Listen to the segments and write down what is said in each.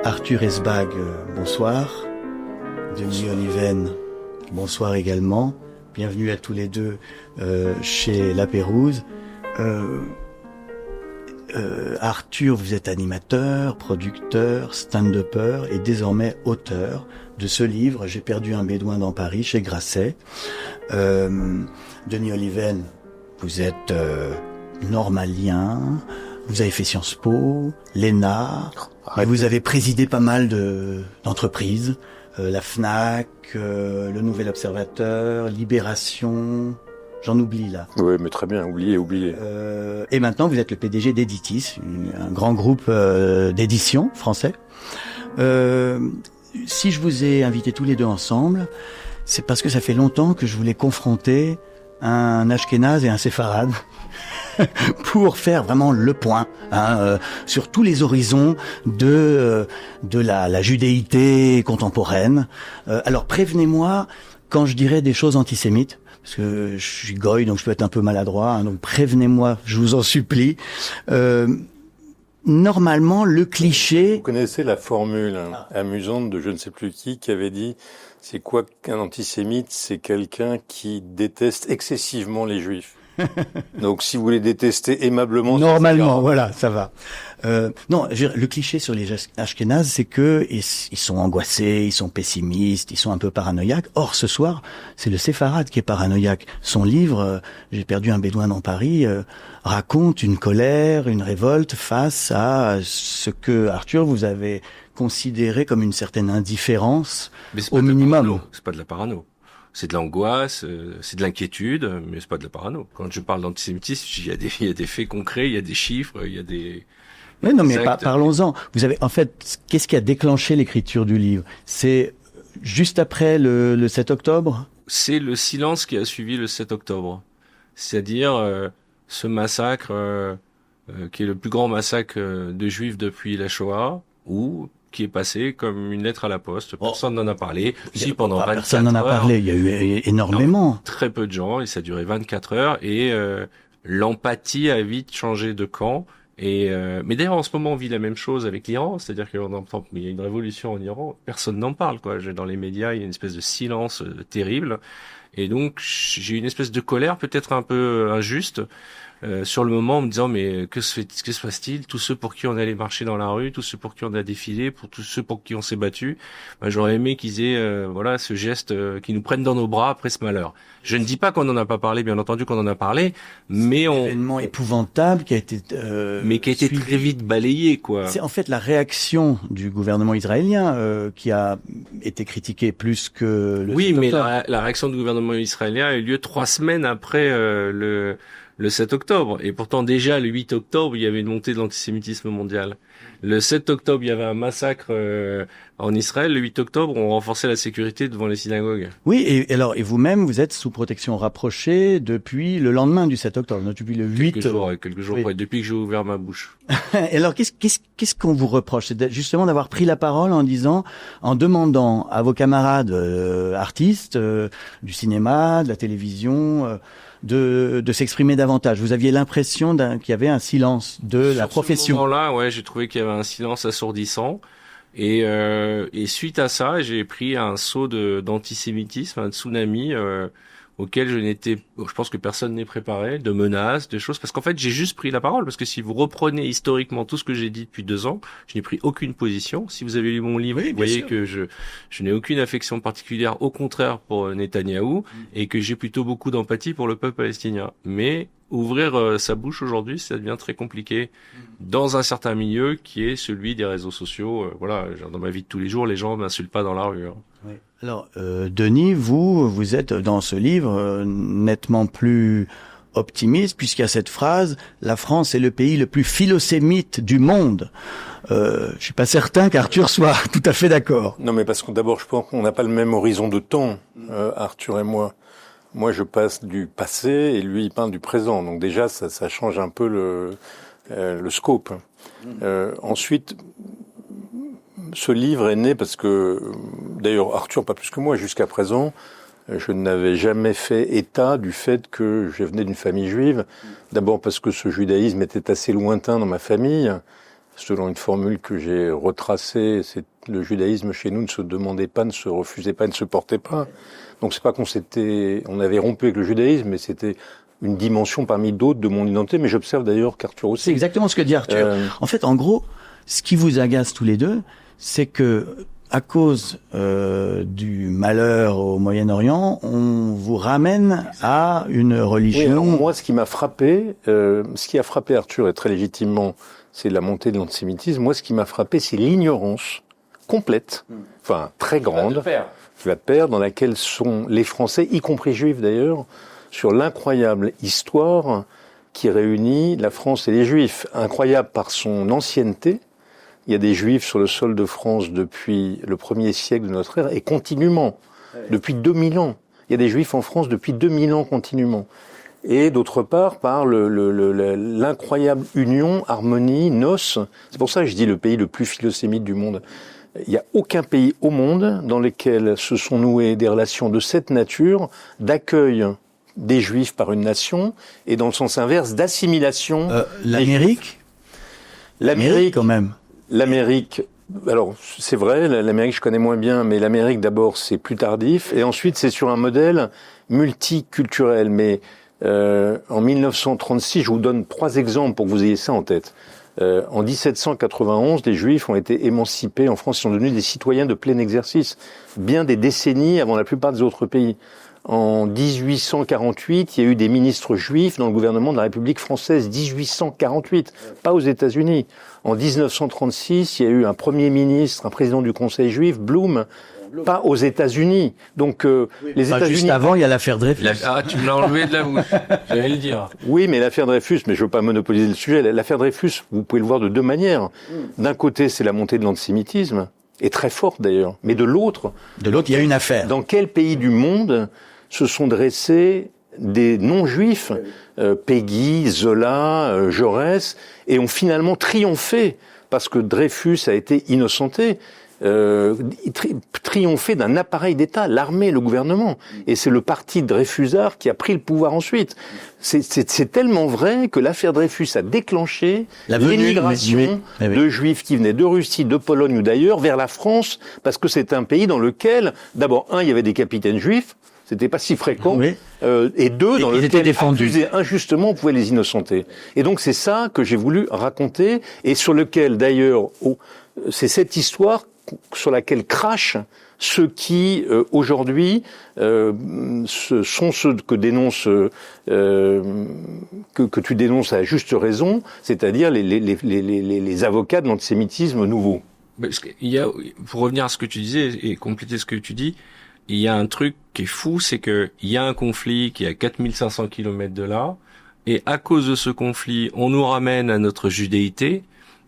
Arthur Esbag, bonsoir. Denis Oliven, bonsoir également. Bienvenue à tous les deux chez La Pérouse. Arthur, vous êtes animateur, producteur, stand-upper et désormais auteur de ce livre « J'ai perdu un bédouin dans Paris » chez Grasset. Denis Oliven, vous êtes normalien, vous avez fait Sciences Po, l'ENA, et vous avez présidé pas mal d'entreprises, la FNAC, le Nouvel Observateur, Libération, j'en oublie là. Oui, mais très bien, oublié. Et maintenant, vous êtes le PDG d'Editis, un grand groupe d'édition français. Si je vous ai invités tous les deux ensemble, c'est parce que ça fait longtemps que je voulais confronter un Ashkénaze et un Séfarade pour faire vraiment le point sur tous les horizons de la judéité contemporaine. Alors prévenez-moi quand je dirai des choses antisémites, parce que je suis goy, donc je peux être un peu maladroit, donc prévenez-moi, je vous en supplie. Normalement, le cliché... Vous connaissez la formule amusante de je ne sais plus qui avait dit « C'est quoi qu'un antisémite ? C'est quelqu'un qui déteste excessivement les juifs. » Donc si vous les détestez aimablement... Normalement, voilà, ça va. Non, le cliché sur les Ashkénazes, c'est que ils sont angoissés, ils sont pessimistes, ils sont un peu paranoïaques. Or, ce soir, c'est le séfarade qui est paranoïaque. Son livre, J'ai perdu un bédouin dans Paris, raconte une colère, une révolte face à ce que, Arthur, vous avez considéré comme une certaine indifférence au minimum. C'est pas de la parano. C'est de l'angoisse, c'est de l'inquiétude, mais c'est pas de la parano. Quand je parle d'antisémitisme, il y a des faits concrets, il y a des chiffres, il y a des... Mais non, mais parlons-en. Vous avez, en fait, qu'est-ce qui a déclenché l'écriture du livre? C'est juste après le 7 octobre? C'est le silence qui a suivi le 7 octobre. C'est-à-dire ce massacre qui est le plus grand massacre de Juifs depuis la Shoah, qui est passé comme une lettre à la poste. Personne n'en a parlé. Si, pendant 24 heures. Personne n'en a parlé. Il y a eu énormément. Non, très peu de gens. Et ça a duré 24 heures. Et l'empathie a vite changé de camp. Mais d'ailleurs, en ce moment, on vit la même chose avec l'Iran. C'est-à-dire qu'il y a une révolution en Iran. Personne n'en parle, quoi. Dans les médias, il y a une espèce de silence terrible. Et donc, j'ai une espèce de colère, peut-être un peu injuste, sur le moment, en me disant mais que se passe-t-il? Tous ceux pour qui on allait marcher dans la rue, tous ceux pour qui on a défilé, pour tous ceux pour qui on s'est battu, j'aurais aimé qu'ils aient ce geste, qu'ils nous prennent dans nos bras après ce malheur. Je ne dis pas qu'on n'en a pas parlé, bien entendu qu'on en a parlé, mais un événement épouvantable qui a été très vite balayé, quoi. C'est en fait la réaction du gouvernement israélien qui a été critiquée plus que le 7 mais octobre. la réaction du gouvernement israélien a eu lieu 3 semaines après le 7 octobre. Et pourtant, déjà, le 8 octobre, il y avait une montée de l'antisémitisme mondial. Le 7 octobre, il y avait un massacre en Israël. Le 8 octobre, on renforçait la sécurité devant les synagogues. Oui, et vous-même, vous êtes sous protection rapprochée depuis le lendemain du 7 octobre, depuis le 8... Quelques jours, oui. depuis que j'ai ouvert ma bouche. Et alors, qu'est-ce qu'on vous reproche? C'est justement d'avoir pris la parole en demandant à vos camarades artistes du cinéma, de la télévision... de s'exprimer davantage. Vous aviez l'impression qu'il y avait un silence de la profession. Sur ce moment-là, j'ai trouvé qu'il y avait un silence assourdissant. Et suite à ça, j'ai pris un saut d'antisémitisme, un tsunami auquel je pense que personne n'est préparé, de menaces, de choses, parce qu'en fait, j'ai juste pris la parole, parce que si vous reprenez historiquement tout ce que j'ai dit depuis 2 ans, je n'ai pris aucune position. Si vous avez lu mon livre, vous voyez que je n'ai aucune affection particulière, au contraire, pour Netanyahou, et que j'ai plutôt beaucoup d'empathie pour le peuple palestinien. Mais ouvrir sa bouche aujourd'hui, ça devient très compliqué dans un certain milieu qui est celui des réseaux sociaux. Dans ma vie de tous les jours, les gens m'insultent pas dans la rue. Oui. Alors, Denis, vous êtes dans ce livre nettement plus optimiste, puisqu'il y a cette phrase « La France est le pays le plus philosémite du monde ». Je suis pas certain qu'Arthur soit tout à fait d'accord. Non, mais parce que d'abord, je pense qu'on n'a pas le même horizon de temps, Arthur et moi. Moi, je passe du passé et lui, il peint du présent. Donc déjà, ça change un peu le scope. Ensuite, ce livre est né parce que, d'ailleurs, Arthur, pas plus que moi, jusqu'à présent, je n'avais jamais fait état du fait que je venais d'une famille juive. D'abord parce que ce judaïsme était assez lointain dans ma famille. selon une formule que j'ai retracée, c'est le judaïsme chez nous ne se demandait pas, ne se refusait pas, ne se portait pas. Donc c'est pas on avait rompu avec le judaïsme, mais c'était une dimension parmi d'autres de mon identité. Mais j'observe d'ailleurs qu'Arthur aussi. C'est exactement ce que dit Arthur. En fait, en gros, ce qui vous agace tous les deux, c'est que à cause du malheur au Moyen-Orient, on vous ramène à une religion. Oui, alors moi, ce qui m'a frappé, ce qui a frappé Arthur, et très légitimement, c'est la montée de l'antisémitisme. Moi, ce qui m'a frappé, c'est l'ignorance complète, enfin très grande, qui va de pair, dans laquelle sont les Français, y compris juifs d'ailleurs, sur l'incroyable histoire qui réunit la France et les Juifs. Incroyable par son ancienneté. Il y a des Juifs sur le sol de France depuis le 1er siècle de notre ère et continuellement, depuis 2000 ans. Il y a des Juifs en France depuis 2000 ans continuellement. Et d'autre part, par l'incroyable union, harmonie, noces. C'est pour ça que je dis le pays le plus philosémite du monde. Il n'y a aucun pays au monde dans lequel se sont nouées des relations de cette nature, d'accueil des Juifs par une nation, et dans le sens inverse, d'assimilation. L'Amérique, quand même. L'Amérique, alors c'est vrai, l'Amérique je connais moins bien, mais l'Amérique d'abord c'est plus tardif, et ensuite c'est sur un modèle multiculturel. Mais en 1936, je vous donne 3 exemples pour que vous ayez ça en tête. En 1791, les Juifs ont été émancipés en France, ils sont devenus des citoyens de plein exercice, bien des décennies avant la plupart des autres pays. En 1848, il y a eu des ministres juifs dans le gouvernement de la République française. 1848, pas aux États-Unis. En 1936, il y a eu un premier ministre, un président du Conseil juif, Blum, pas aux États-Unis. Donc les États-Unis. Juste avant, il y a l'affaire Dreyfus. Tu me l'as enlevé de la bouche. J'allais le dire. Oui, mais l'affaire Dreyfus, mais je veux pas monopoliser le sujet. L'affaire Dreyfus, vous pouvez le voir de 2 manières. D'un côté, c'est la montée de l'antisémitisme, et très forte d'ailleurs. Mais de l'autre, il y a une affaire. Dans quel pays du monde se sont dressés des non-juifs, Péguy, Zola, Jaurès, et ont finalement triomphé, parce que Dreyfus a été innocenté, triomphé d'un appareil d'État, l'armée, le gouvernement. Et c'est le parti Dreyfusard qui a pris le pouvoir ensuite. C'est tellement vrai que l'affaire Dreyfus a déclenché l'émigration de Juifs qui venaient de Russie, de Pologne ou d'ailleurs vers la France, parce que c'est un pays dans lequel, d'abord, il y avait des capitaines juifs, c'était pas si fréquent, et 2, dans lequel accusés injustement, on pouvait les innocenter. Et donc c'est ça que j'ai voulu raconter, et sur lequel d'ailleurs, c'est cette histoire sur laquelle crachent ceux qui aujourd'hui sont ceux que dénonce que tu dénonces à juste raison, c'est-à-dire les avocats de l'antisémitisme nouveau. Parce qu'il y a, pour revenir à ce que tu disais et compléter ce que tu dis, il y a un truc qui est fou, c'est que il y a un conflit qui est à 4500 km de là, et à cause de ce conflit, on nous ramène à notre judéité.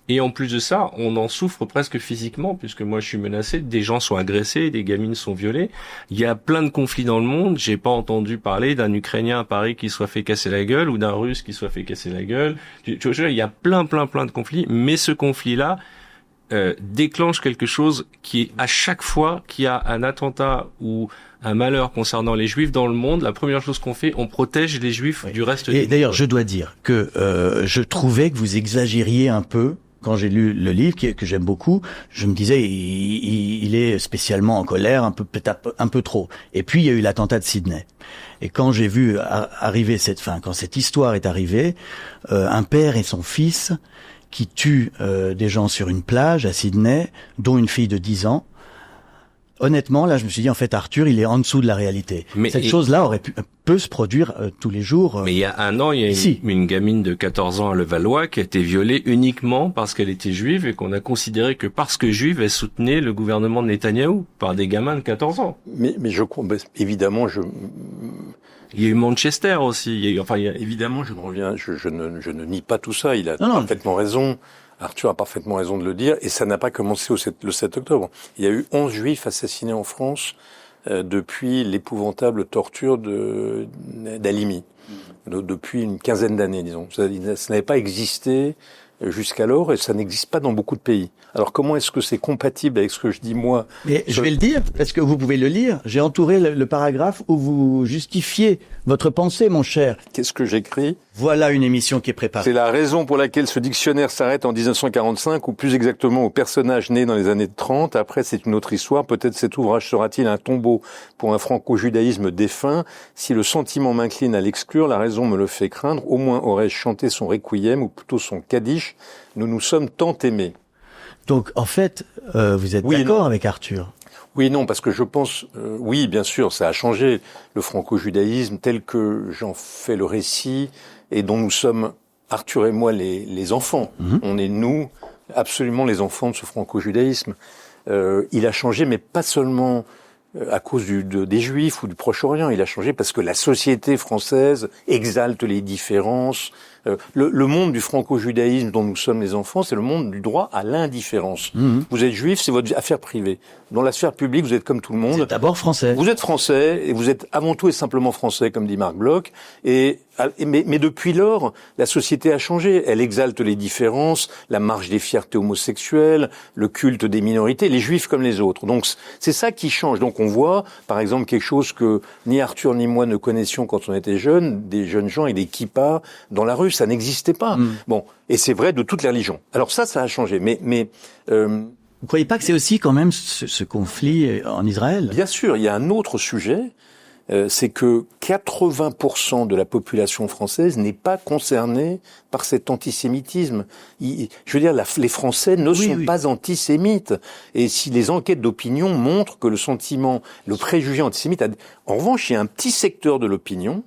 Et en plus de ça, on en souffre presque physiquement, puisque moi je suis menacé, des gens sont agressés, des gamines sont violées. Il y a plein de conflits dans le monde. J'ai pas entendu parler d'un Ukrainien à Paris qui soit fait casser la gueule ou d'un Russe qui soit fait casser la gueule. Tu vois, il y a plein de conflits, mais ce conflit-là déclenche quelque chose qui est à chaque fois qu'il y a un attentat ou un malheur concernant les Juifs dans le monde, la première chose qu'on fait, on protège les Juifs du reste du monde. Et d'ailleurs, je dois dire que je trouvais que vous exagériez un peu. Quand j'ai lu le livre, que j'aime beaucoup, je me disais, il est spécialement en colère, peut-être un peu trop. Et puis, il y a eu l'attentat de Sydney. Et quand j'ai vu arriver quand cette histoire est arrivée, un père et son fils qui tuent des gens sur une plage à Sydney, dont une fille de 10 ans, honnêtement, là, je me suis dit, en fait, Arthur, il est en dessous de la réalité. Mais cette chose-là peut se produire tous les jours. Mais il y a un an, il y a une gamine de 14 ans à Levallois qui a été violée uniquement parce qu'elle était juive et qu'on a considéré que parce que juive, elle soutenait le gouvernement de Netanyahou par des gamins de 14 ans. Mais évidemment, il y a eu Manchester aussi. Évidemment, je ne nie pas tout ça. Il a parfaitement raison. Arthur a parfaitement raison de le dire, et ça n'a pas commencé le 7 octobre. Il y a eu 11 juifs assassinés en France depuis l'épouvantable torture d'Halimi, depuis une quinzaine d'années, disons. Ça n'avait pas existé jusqu'alors, et ça n'existe pas dans beaucoup de pays. Alors comment est-ce que c'est compatible avec ce que je dis moi? Mais je vais le dire, parce que vous pouvez le lire. J'ai entouré le paragraphe où vous justifiez votre pensée, mon cher. Qu'est-ce que j'écris? Voilà une émission qui est préparée. C'est la raison pour laquelle ce dictionnaire s'arrête en 1945, ou plus exactement au personnage né dans les années 30. Après, c'est une autre histoire. Peut-être cet ouvrage sera-t-il un tombeau pour un franco-judaïsme défunt. Si le sentiment m'incline à l'exclure, la raison me le fait craindre. Au moins aurais-je chanté son requiem, ou plutôt son kaddish. Nous nous sommes tant aimés. Donc, en fait, vous êtes d'accord avec Arthur? Oui, non, parce que je pense, oui, bien sûr, ça a changé le franco-judaïsme tel que j'en fais le récit et dont nous sommes, Arthur et moi, les enfants. On est, nous, absolument les enfants de ce franco-judaïsme. Il a changé, mais pas seulement à cause des Juifs ou du Proche-Orient. Il a changé parce que la société française exalte les différences. Le monde du franco-judaïsme dont nous sommes les enfants, c'est le monde du droit à l'indifférence. Vous êtes juif, c'est votre affaire privée. Dans la sphère publique, vous êtes comme tout le monde. Vous êtes d'abord français. Vous êtes français, et vous êtes avant tout et simplement français, comme dit Marc Bloch. Mais depuis lors, la société a changé. Elle exalte les différences, la marche des fiertés homosexuelles, le culte des minorités, les juifs comme les autres. Donc c'est ça qui change. Donc on voit, par exemple, quelque chose que ni Arthur ni moi ne connaissions quand on était jeunes, des jeunes gens et des kippas dans la rue. Ça n'existait pas. Bon, et c'est vrai de toutes les religions. Alors ça a changé. Mais vous croyez pas que c'est aussi quand même ce conflit en Israël? Bien sûr, il y a un autre sujet, c'est que 80% de la population française n'est pas concernée par cet antisémitisme. Je veux dire, les Français ne sont pas antisémites. Et si les enquêtes d'opinion montrent que le sentiment, le préjugé antisémite, en revanche, il y a un petit secteur de l'opinion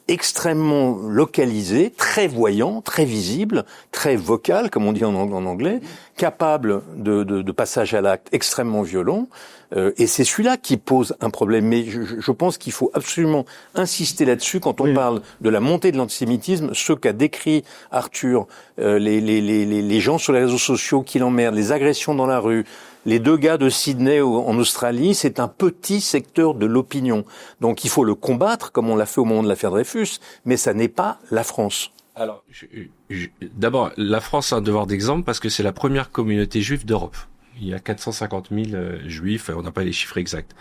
extrêmement localisé, très voyant, très visible, très vocal, comme on dit en anglais, capable de passage à l'acte extrêmement violent. Et c'est celui-là qui pose un problème. Mais je pense qu'il faut absolument insister là-dessus quand on parle de la montée de l'antisémitisme. Ce qu'a décrit Arthur, les gens sur les réseaux sociaux qui l'emmerdent, les agressions dans la rue, les 2 gars de Sydney en Australie, c'est un petit secteur de l'opinion. Donc il faut le combattre, comme on l'a fait au moment de l'affaire Dreyfus, mais ça n'est pas la France. Alors, d'abord, la France a un devoir d'exemple parce que c'est la première communauté juive d'Europe. Il y a 450 000 juifs, on n'a pas les chiffres exacts.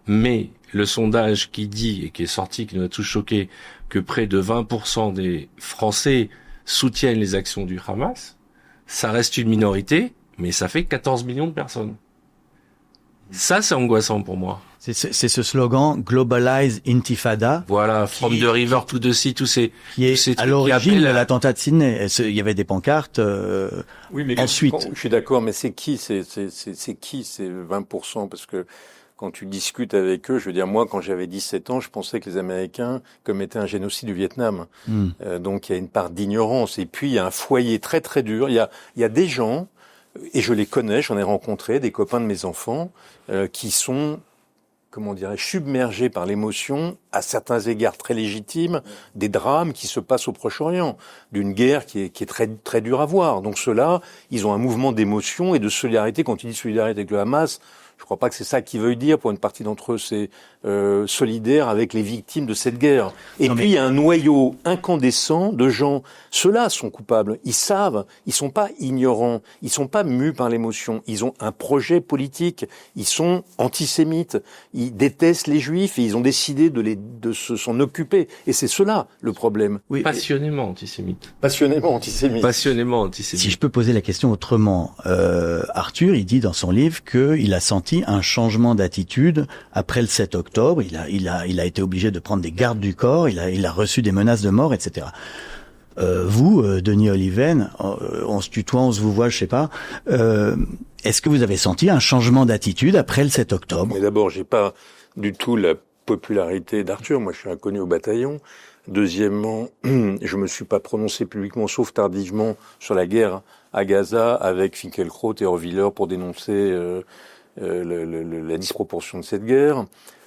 Mais le sondage qui dit, et qui est sorti, qui nous a tous choqués, que près de 20% des Français soutiennent les actions du Hamas, ça reste une minorité, mais ça fait 14 millions de personnes. Ça, c'est angoissant pour moi. C'est ce slogan Globalize Intifada. Voilà, from the river to the sea, tous ces à l'origine de l'attentat de Sydney. Il y avait des pancartes. Oui, mais ensuite, je suis d'accord, mais c'est qui ces 20%? Parce que quand tu discutes avec eux, je veux dire, moi, quand j'avais 17 ans, je pensais que les Américains commettaient un génocide du Vietnam. Donc il y a une part d'ignorance. Et puis il y a un foyer très très dur. Il y a des gens, et je les connais, j'en ai rencontré, des copains de mes enfants, qui sont, comment dirais-je, submergés par l'émotion, à certains égards très légitimes, des drames qui se passent au Proche-Orient, d'une guerre qui est très très dure à voir. Donc ceux-là, ils ont un mouvement d'émotion et de solidarité. Quand tu dis solidarité avec le Hamas, je crois pas que c'est ça qu'ils veulent dire. Pour une partie d'entre eux, c'est solidaire avec les victimes de cette guerre. Et puis il y a un noyau incandescent de gens. Ceux-là sont coupables. Ils savent. Ils sont pas ignorants. Ils sont pas mus par l'émotion. Ils ont un projet politique. Ils sont antisémites. Ils détestent les Juifs et ils ont décidé de s'en occuper. Et c'est cela le problème. Oui. Passionnément antisémite. Passionnément antisémite. Passionnément antisémite. Si je peux poser la question autrement, Arthur, il dit dans son livre qu'il a senti un changement d'attitude après le 7 octobre. Il a été obligé de prendre des gardes du corps. Il a reçu des menaces de mort, etc. Vous, Denis Oliven, on se tutoie, on se vous voit, je sais pas. Est-ce que vous avez senti un changement d'attitude après le 7 octobre? Mais d'abord, j'ai pas du tout la popularité d'Arthur. Moi, je suis inconnu au bataillon. Deuxièmement, je me suis pas prononcé publiquement, sauf tardivement, sur la guerre à Gaza avec Finkielkraut et Horviller pour dénoncer la disproportion de cette guerre.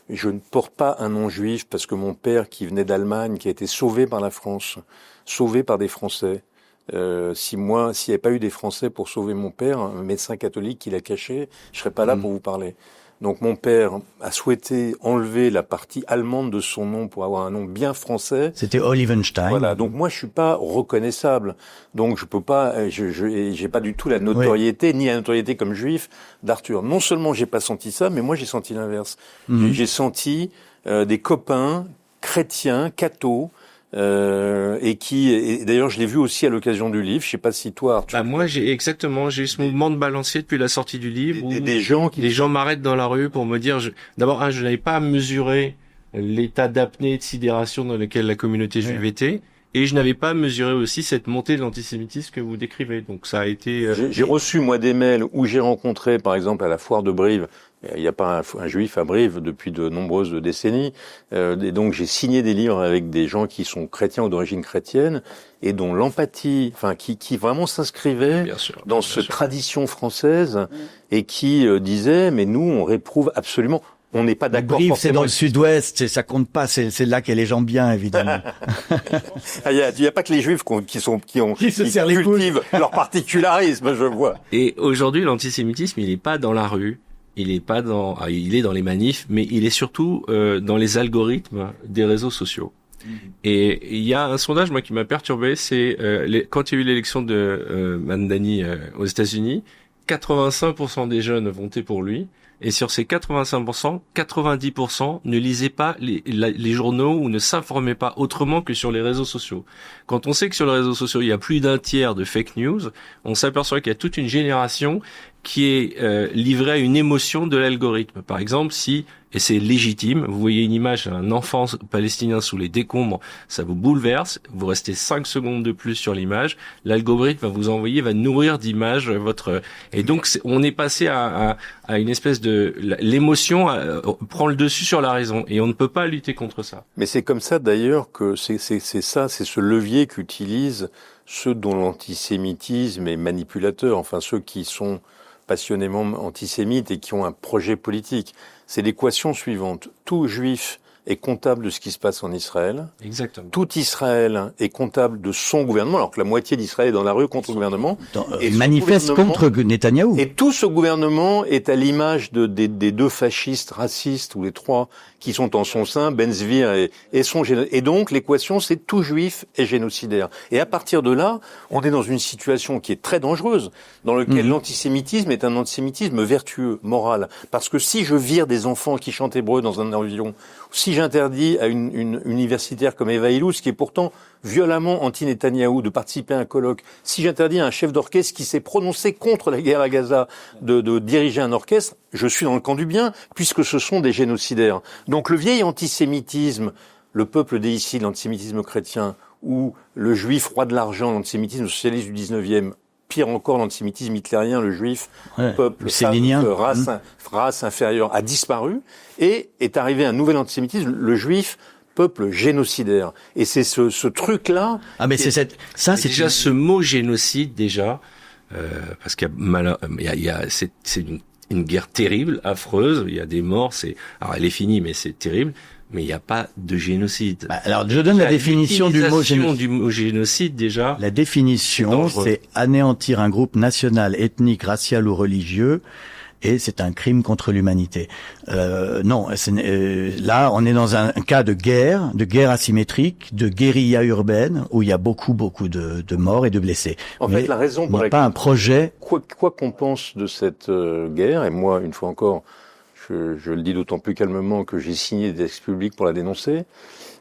Je ne porte pas un nom juif parce que mon père, qui venait d'Allemagne, qui a été sauvé par la France, sauvé par des Français, s'il n'y avait pas eu des Français pour sauver mon père, un médecin catholique qui l'a caché, je serais pas là pour vous parler. Donc mon père a souhaité enlever la partie allemande de son nom pour avoir un nom bien français. C'était Olivenstein. Voilà. Donc moi je suis pas reconnaissable. Donc je peux pas, j'ai pas du tout la notoriété ni la notoriété comme juif d'Arthur. Non seulement j'ai pas senti ça, mais moi j'ai senti l'inverse. J'ai senti des copains chrétiens, cathos, et d'ailleurs je l'ai vu aussi à l'occasion du livre. Je sais pas si toi, Arthur. Moi j'ai eu ce mouvement de balancier depuis la sortie du livre. Des gens les gens m'arrêtent dans la rue pour me dire, d'abord je n'avais pas mesuré l'état d'apnée et de sidération dans lequel la communauté juive était. Et je n'avais pas mesuré aussi cette montée de l'antisémitisme que vous décrivez. Donc ça a été... J'ai reçu, moi, des mails où j'ai rencontré, par exemple, à la foire de Brive, il n'y a pas un juif à Brive depuis de nombreuses décennies, et donc j'ai signé des livres avec des gens qui sont chrétiens ou d'origine chrétienne, et dont l'empathie, qui vraiment s'inscrivait dans cette tradition française, et qui disait, mais nous, on réprouve absolument... On n'est pas d'accord. Brive, c'est dans le sud-ouest, ça compte pas. C'est là qu'il y a les gens bien, évidemment. Il y a pas que les juifs qui cultivent leur particularisme, je vois. Et aujourd'hui, l'antisémitisme, il est pas dans la rue, il est dans les manifs, mais il est surtout dans les algorithmes des réseaux sociaux. Et il y a un sondage, moi, qui m'a perturbé, c'est quand il y a eu l'élection de Mandani aux États-Unis, 85% des jeunes votaient pour lui. Et sur ces 85%, 90% ne lisaient pas les journaux ou ne s'informaient pas autrement que sur les réseaux sociaux. Quand on sait que sur les réseaux sociaux, il y a plus d'un tiers de fake news, on s'aperçoit qu'il y a toute une génération qui est livrée à une émotion de l'algorithme. Par exemple, et c'est légitime, vous voyez une image d'un enfant palestinien sous les décombres, ça vous bouleverse, vous restez 5 secondes de plus sur l'image, l'algorithme va nourrir d'images et donc on est passé à une espèce de... L'émotion prend le dessus sur la raison, et on ne peut pas lutter contre ça. Mais c'est comme ça d'ailleurs que c'est ce levier qu'utilisent ceux dont l'antisémitisme est manipulateur, enfin ceux qui sont passionnément antisémites et qui ont un projet politique. C'est l'équation suivante. Tout juif est comptable de ce qui se passe en Israël. Exactement. Tout Israël est comptable de son gouvernement, alors que la moitié d'Israël est dans la rue contre le gouvernement. Manifeste contre Netanyahou. Et tout ce gouvernement est à l'image des deux fascistes racistes, ou les trois, qui sont en son sein, Ben Zvir et donc l'équation, c'est tout juif est génocidaire. Et à partir de là, on est dans une situation qui est très dangereuse, dans laquelle l'antisémitisme est un antisémitisme vertueux, moral. Parce que si je vire des enfants qui chantent hébreu dans un avion, si j'interdis à une universitaire comme Eva Illouz, qui est pourtant violemment anti-Netanyahou, de participer à un colloque, si j'interdis à un chef d'orchestre qui s'est prononcé contre la guerre à Gaza de diriger un orchestre, je suis dans le camp du bien, puisque ce sont des génocidaires. Donc le vieil antisémitisme, le peuple déicide, l'antisémitisme chrétien, ou le juif roi de l'argent, l'antisémitisme socialiste du 19e, pire encore l'antisémitisme hitlérien, le juif, peuple, race inférieure, a disparu, et est arrivé un nouvel antisémitisme, le juif, peuple génocidaire. Et c'est ce truc-là... Ah, mais c'est déjà ce mot génocide, déjà, parce qu'il y a c'est une guerre terrible, affreuse, il y a des morts, alors elle est finie, mais c'est terrible. Mais il n'y a pas de génocide. Alors, je donne la définition du mot génocide, déjà. La définition, c'est anéantir un groupe national, ethnique, racial ou religieux, et c'est un crime contre l'humanité. Non, là, on est dans un cas de guerre asymétrique, de guérilla urbaine, où il y a beaucoup de morts et de blessés. En fait, la raison pour laquelle... pas un projet... Quoi qu'on pense de cette guerre, et moi, une fois encore... Je le dis d'autant plus calmement que j'ai signé des textes publics pour la dénoncer.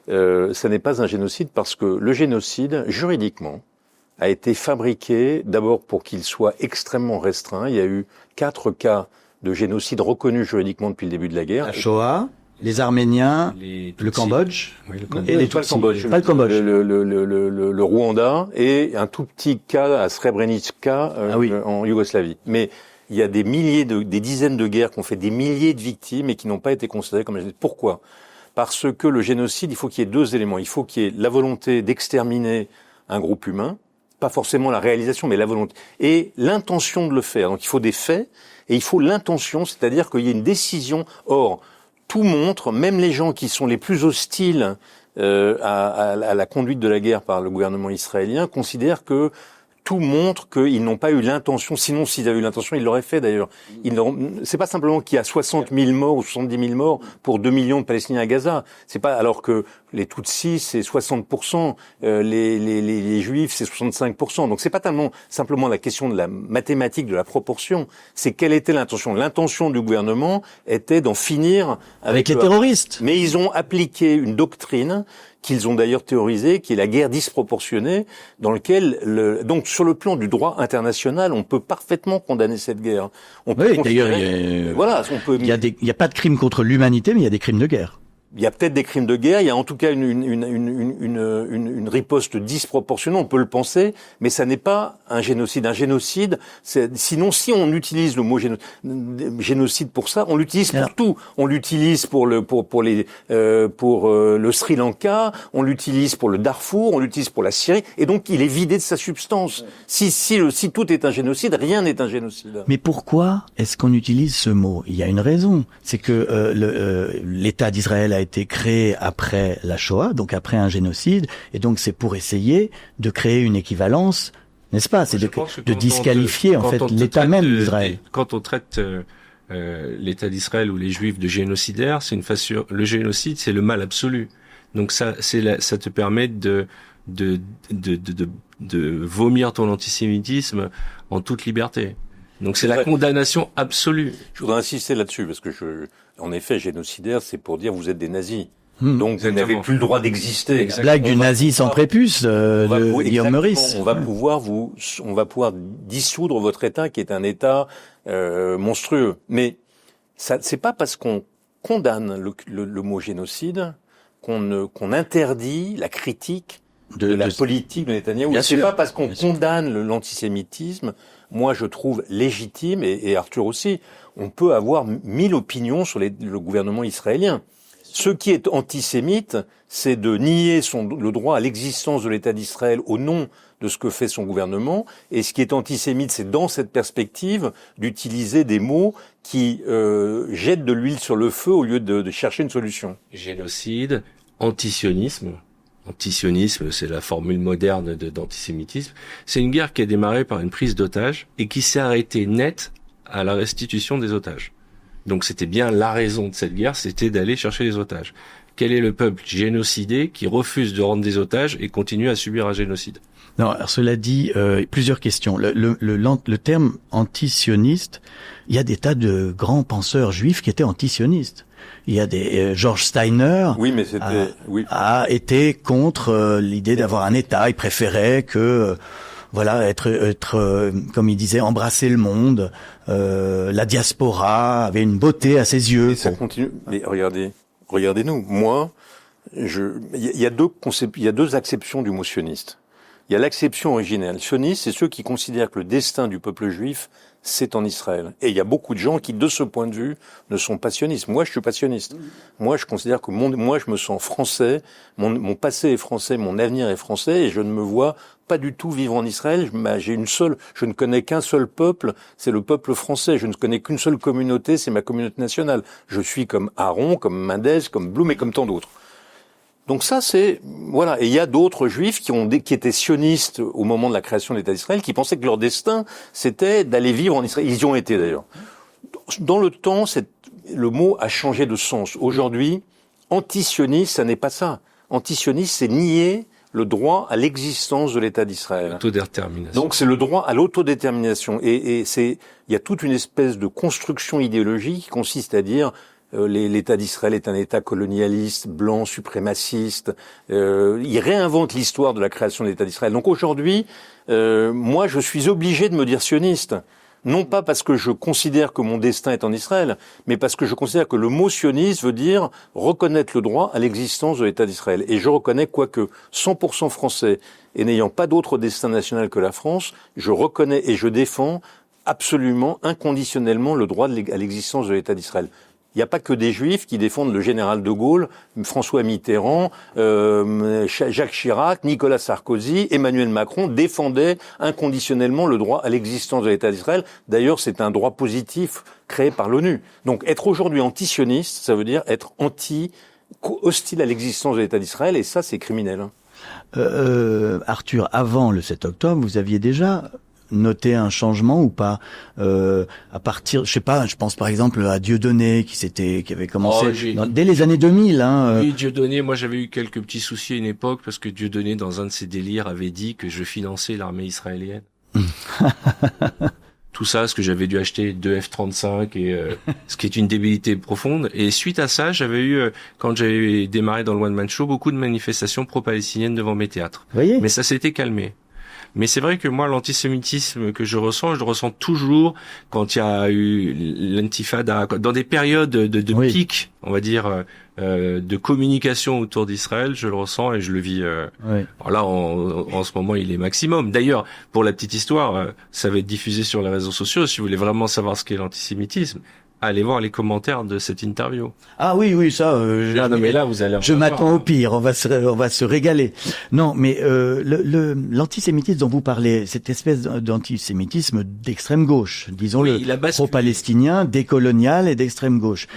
Ça n'est pas un génocide parce que le génocide, juridiquement, a été fabriqué d'abord pour qu'il soit extrêmement restreint. Il y a eu 4 cas de génocide reconnus juridiquement depuis le début de la guerre. La Shoah, les Arméniens, le Cambodge, et les Tutsis. Pas le Cambodge. Le Rwanda et un tout petit cas à Srebrenica en Yougoslavie. Mais il y a des dizaines de guerres qui ont fait des milliers de victimes et qui n'ont pas été considérées comme génocide. Pourquoi ? Parce que le génocide, il faut qu'il y ait 2 éléments. Il faut qu'il y ait la volonté d'exterminer un groupe humain, pas forcément la réalisation, mais la volonté, et l'intention de le faire. Donc il faut des faits, et il faut l'intention, c'est-à-dire qu'il y ait une décision. Or, tout montre, même les gens qui sont les plus hostiles à la conduite de la guerre par le gouvernement israélien, considèrent que tout montre qu'ils n'ont pas eu l'intention, sinon s'ils avaient eu l'intention, ils l'auraient fait d'ailleurs. C'est pas simplement qu'il y a 60 000 morts ou 70 000 morts pour 2 millions de Palestiniens à Gaza. C'est pas, alors que les Tutsis, c'est 60%, les Juifs, c'est 65%. Donc c'est pas tellement simplement la question de la mathématique de la proportion, c'est quelle était l'intention. L'intention du gouvernement était d'en finir avec les terroristes. Mais ils ont appliqué une doctrine qu'ils ont d'ailleurs théorisée, qui est la guerre disproportionnée, dans lequel, donc sur le plan du droit international, on peut parfaitement condamner cette guerre. On peut d'ailleurs, il y a pas de crime contre l'humanité, mais il y a des crimes de guerre. Il y a peut-être des crimes de guerre, il y a en tout cas une riposte disproportionnée, on peut le penser, mais ça n'est pas un génocide. Un génocide, sinon si on utilise le mot génocide pour ça, on l'utilise pour tout. On l'utilise pour le Sri Lanka, on l'utilise pour le Darfour, on l'utilise pour la Syrie, et donc il est vidé de sa substance. Si tout est un génocide, rien n'est un génocide. Mais pourquoi est-ce qu'on utilise ce mot? Il y a une raison, c'est que l'État d'Israël a été créé après la Shoah, donc après un génocide, et donc c'est pour essayer de créer une équivalence, n'est-ce pas? C'est de disqualifier en fait l'État même d'Israël. Quand on traite l'État d'Israël ou les Juifs de génocidaires, c'est une façon. Le génocide, c'est le mal absolu. Donc ça te permet de vomir ton antisémitisme en toute liberté. Donc c'est la condamnation absolue. Je voudrais insister là-dessus parce que en effet, génocidaire, c'est pour dire vous êtes des nazis. Donc vous n'avez plus le droit d'exister. La blague du nazi sans prépuce de Guillaume Meurice. On va pouvoir dissoudre votre État qui est un État monstrueux. Mais ça, c'est pas parce qu'on condamne le mot génocide qu'on interdit la critique de la politique de Netanyahou. C'est pas parce qu'on condamne l'antisémitisme, moi je trouve légitime, et Arthur aussi, on peut avoir 1000 opinions sur le gouvernement israélien. Ce qui est antisémite, c'est de nier le droit à l'existence de l'État d'Israël au nom de ce que fait son gouvernement. Et ce qui est antisémite, c'est dans cette perspective d'utiliser des mots qui jettent de l'huile sur le feu au lieu de chercher une solution. Génocide, antisionisme. Antisionisme, c'est la formule moderne d'antisémitisme. C'est une guerre qui a démarré par une prise d'otages et qui s'est arrêtée net à la restitution des otages. Donc c'était bien la raison de cette guerre, c'était d'aller chercher les otages. Quel est le peuple génocidé qui refuse de rendre des otages et continue à subir un génocide? Non, alors cela dit, plusieurs questions. Le terme antisioniste, il y a des tas de grands penseurs juifs qui étaient antisionistes. Il y a des George Steiner a été contre l'idée d'avoir un État. Il préférait que être comme il disait, embrasser le monde. La diaspora avait une beauté à ses yeux. Et ça continue. Mais regardez-nous. Moi, il y a deux acceptions du mot sioniste. Il y a l'acception originelle. Sioniste, c'est ceux qui considèrent que le destin du peuple juif, c'est en Israël. Et il y a beaucoup de gens qui, de ce point de vue, ne sont pas sionistes. Moi, je suis pas sioniste. Moi, je considère que moi, je me sens français. Mon passé est français, mon avenir est français, et je ne me vois pas du tout vivre en Israël. Je ne connais qu'un seul peuple, c'est le peuple français. Je ne connais qu'une seule communauté, c'est ma communauté nationale. Je suis comme Aaron, comme Mendès, comme Blum et comme tant d'autres. Donc ça, voilà. Et il y a d'autres juifs qui étaient sionistes au moment de la création de l'État d'Israël, qui pensaient que leur destin, c'était d'aller vivre en Israël. Ils y ont été d'ailleurs. Dans le temps, le mot a changé de sens. Aujourd'hui, antisioniste, ça n'est pas ça. Antisioniste, c'est nier le droit à l'existence de l'État d'Israël. L'autodétermination. Donc c'est le droit à l'autodétermination. Et il y a toute une espèce de construction idéologique qui consiste à dire l'État d'Israël est un État colonialiste, blanc, suprémaciste. Il réinvente l'histoire de la création de l'État d'Israël. Donc aujourd'hui, moi, je suis obligé de me dire sioniste. Non pas parce que je considère que mon destin est en Israël, mais parce que je considère que le mot sioniste veut dire reconnaître le droit à l'existence de l'État d'Israël. Et je reconnais, quoique 100% français et n'ayant pas d'autre destin national que la France, je reconnais et je défends absolument, inconditionnellement le droit à l'existence de l'État d'Israël. Il n'y a pas que des Juifs qui défendent le général de Gaulle, François Mitterrand, Jacques Chirac, Nicolas Sarkozy, Emmanuel Macron défendaient inconditionnellement le droit à l'existence de l'État d'Israël. D'ailleurs, c'est un droit positif créé par l'ONU. Donc, être aujourd'hui antisioniste, ça veut dire être hostile à l'existence de l'État d'Israël, et ça, c'est criminel. Arthur, avant le 7 octobre, vous aviez déjà noté un changement ou pas à partir, je sais pas, je pense par exemple à Dieudonné qui avait commencé dès les années 2000. Oui, Dieudonné, moi j'avais eu quelques petits soucis à une époque parce que Dieudonné, dans un de ses délires, avait dit que je finançais l'armée israélienne. Tout ça, parce que j'avais dû acheter 2 F-35 et ce qui est une débilité profonde. Et suite à ça, j'avais eu, quand j'avais démarré dans le One Man Show, beaucoup de manifestations pro-palestiniennes devant mes théâtres. Voyez. Mais ça s'était calmé. Mais c'est vrai que moi, l'antisémitisme que je le ressens toujours quand il y a eu l'intifada, dans des périodes de oui. pic, on va dire, de communication autour d'Israël, je le ressens et je le vis. Oui. Alors là, en ce moment, il est maximum. D'ailleurs, pour la petite histoire, ça va être diffusé sur les réseaux sociaux. Si vous voulez vraiment savoir ce qu'est l'antisémitisme, allez voir les commentaires de cette interview. Ah oui, ça. Non, mais là, vous allez. Je m'attends au pire. On va se régaler. Non, mais l'antisémitisme dont vous parlez, cette espèce d'antisémitisme d'extrême gauche, disons-le, pro-palestinien, décolonial et d'extrême gauche.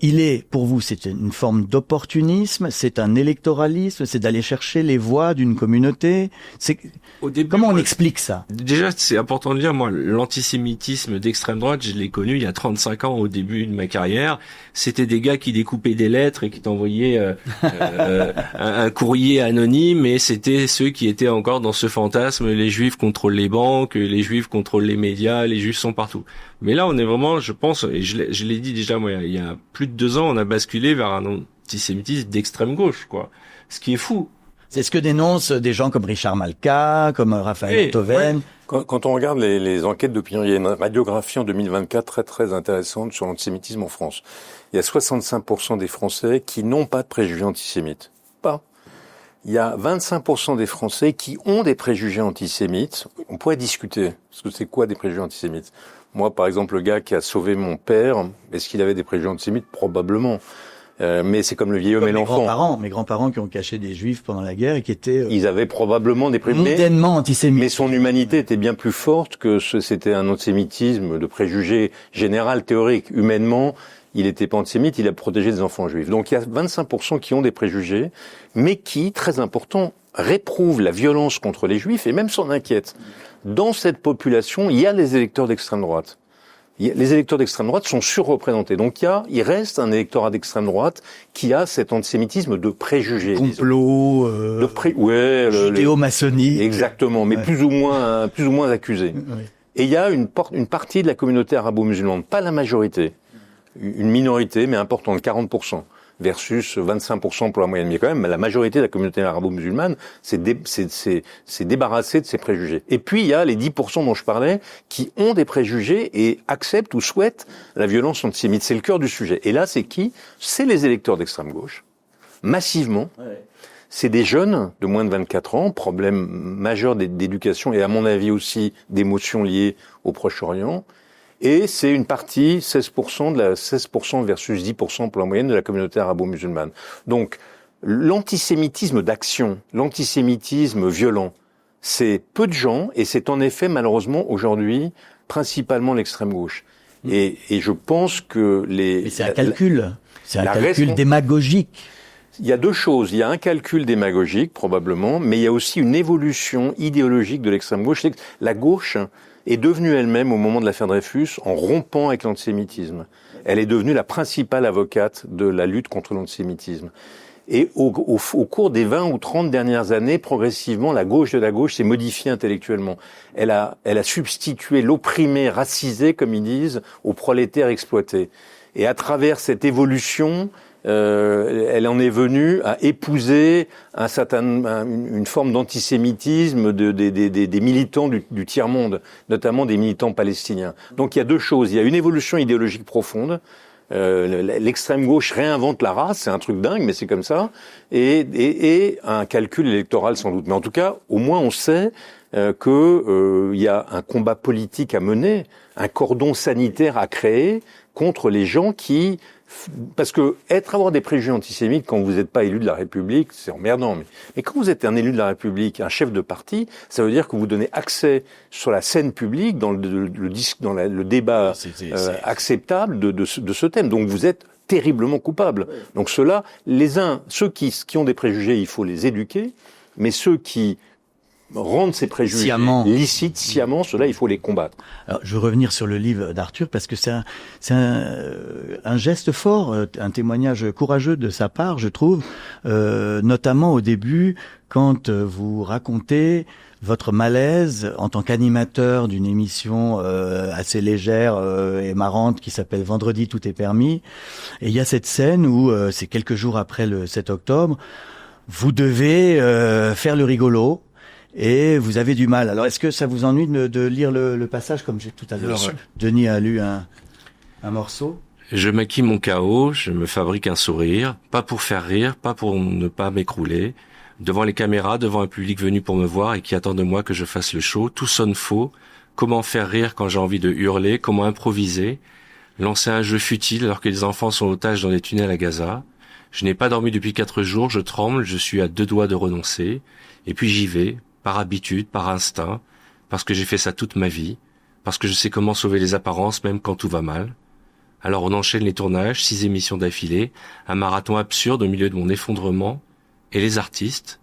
Il est, pour vous, c'est une forme d'opportunisme, c'est un électoralisme, c'est d'aller chercher les voix d'une communauté. Comment on explique ça? Déjà, c'est important de dire, moi, l'antisémitisme d'extrême droite, je l'ai connu il y a 35 ans au début de ma carrière. C'était des gars qui découpaient des lettres et qui t'envoyaient un courrier anonyme, et c'était ceux qui étaient encore dans ce fantasme: les juifs contrôlent les banques, les juifs contrôlent les médias, les juifs sont partout. Mais là, on est vraiment, je pense, et je l'ai dit déjà, moi, il y a plus de 2 ans, on a basculé vers un antisémitisme d'extrême gauche, quoi. Ce qui est fou. C'est ce que dénoncent des gens comme Richard Malka, comme Raphaël Toven. Ouais. Quand on regarde les enquêtes d'opinion, il y a une radiographie en 2024 très très intéressante sur l'antisémitisme en France. Il y a 65% des Français qui n'ont pas de préjugés antisémites. Pas. Il y a 25% des Français qui ont des préjugés antisémites. On pourrait discuter, parce que c'est quoi des préjugés antisémites? Moi, par exemple, le gars qui a sauvé mon père, est-ce qu'il avait des préjugés antisémites? Probablement. Mais c'est comme le vieil homme et l'enfant. Mes grands-parents qui ont caché des juifs pendant la guerre et qui étaient ils avaient probablement des préjugés mondainement antisémites. Mais son humanité était bien plus forte que c'était un antisémitisme de préjugés général, théorique. Humainement, il était pas antisémite, il a protégé des enfants juifs. Donc il y a 25% qui ont des préjugés, mais qui, très important, réprouvent la violence contre les juifs et même s'en inquiètent. Dans cette population, il y a les électeurs d'extrême droite. Les électeurs d'extrême droite sont surreprésentés. Donc il reste un électorat d'extrême droite qui a cet antisémitisme de préjugés. Complot, judéo-maçonnique. Exactement, mais plus ou moins accusé. Oui. Et il y a une partie de la communauté arabo-musulmane, pas la majorité, une minorité, mais importante, 40%. Versus 25% pour la moyenne. Mais quand même, la majorité de la communauté arabo-musulmane s'est débarrassée de ces préjugés. Et puis, il y a les 10% dont je parlais qui ont des préjugés et acceptent ou souhaitent la violence antisémite. C'est le cœur du sujet. Et là, c'est qui? C'est les électeurs d'extrême gauche. Massivement. Ouais. C'est des jeunes de moins de 24 ans, problème majeur d'éducation et à mon avis aussi d'émotions liées au Proche-Orient. Et c'est une partie, 16% versus 10% pour la moyenne de la communauté arabo-musulmane. Donc, l'antisémitisme d'action, l'antisémitisme violent, c'est peu de gens et c'est en effet, malheureusement, aujourd'hui, principalement l'extrême gauche. Et je pense que Mais c'est un calcul. C'est un calcul démagogique. Il y a deux choses. Il y a un calcul démagogique, probablement, mais il y a aussi une évolution idéologique de l'extrême gauche. C'est que la gauche est devenue elle-même, au moment de l'affaire Dreyfus, en rompant avec l'antisémitisme. Elle est devenue la principale avocate de la lutte contre l'antisémitisme. Et au cours des 20 ou 30 dernières années, progressivement, la gauche de la gauche s'est modifiée intellectuellement. Elle a substitué l'opprimé racisé, comme ils disent, au prolétaire exploité. Et à travers cette évolution, elle en est venue à épouser une forme d'antisémitisme des militants du tiers-monde, notamment des militants palestiniens. Donc il y a deux choses. Il y a une évolution idéologique profonde. L'extrême gauche réinvente la race, c'est un truc dingue, mais c'est comme ça. Et un calcul électoral sans doute. Mais en tout cas, au moins on sait que y a un combat politique à mener, un cordon sanitaire à créer contre les gens qui... Parce que avoir des préjugés antisémites quand vous n'êtes pas élu de la République, c'est emmerdant. Mais quand vous êtes un élu de la République, un chef de parti, ça veut dire que vous donnez accès sur la scène publique, dans le débat acceptable de ce thème. Donc vous êtes terriblement coupable. Oui. Donc ceux qui ont des préjugés, il faut les éduquer. Mais ceux qui rendre ces préjugés licites sciemment, ceux-là, il faut les combattre. Alors, je veux revenir sur le livre d'Arthur parce que c'est un geste fort, un témoignage courageux de sa part, je trouve, notamment au début, quand vous racontez votre malaise en tant qu'animateur d'une émission assez légère et marrante qui s'appelle Vendredi, tout est permis. Et il y a cette scène où, c'est quelques jours après le 7 octobre, vous devez faire le rigolo et vous avez du mal. Alors, est-ce que ça vous ennuie de lire le passage comme j'ai tout à l'heure Denis a lu un morceau. Je maquille mon chaos, je me fabrique un sourire, pas pour faire rire, pas pour ne pas m'écrouler. Devant les caméras, devant un public venu pour me voir et qui attend de moi que je fasse le show, tout sonne faux. Comment faire rire quand j'ai envie de hurler? Comment improviser? Lancer un jeu futile alors que les enfants sont otages dans les tunnels à Gaza. Je n'ai pas dormi depuis 4 jours, je tremble, je suis à 2 doigts de renoncer. Et puis j'y vais, par habitude, par instinct, parce que j'ai fait ça toute ma vie, parce que je sais comment sauver les apparences même quand tout va mal. Alors on enchaîne les tournages, 6 émissions d'affilée, un marathon absurde au milieu de mon effondrement. Et les artistes,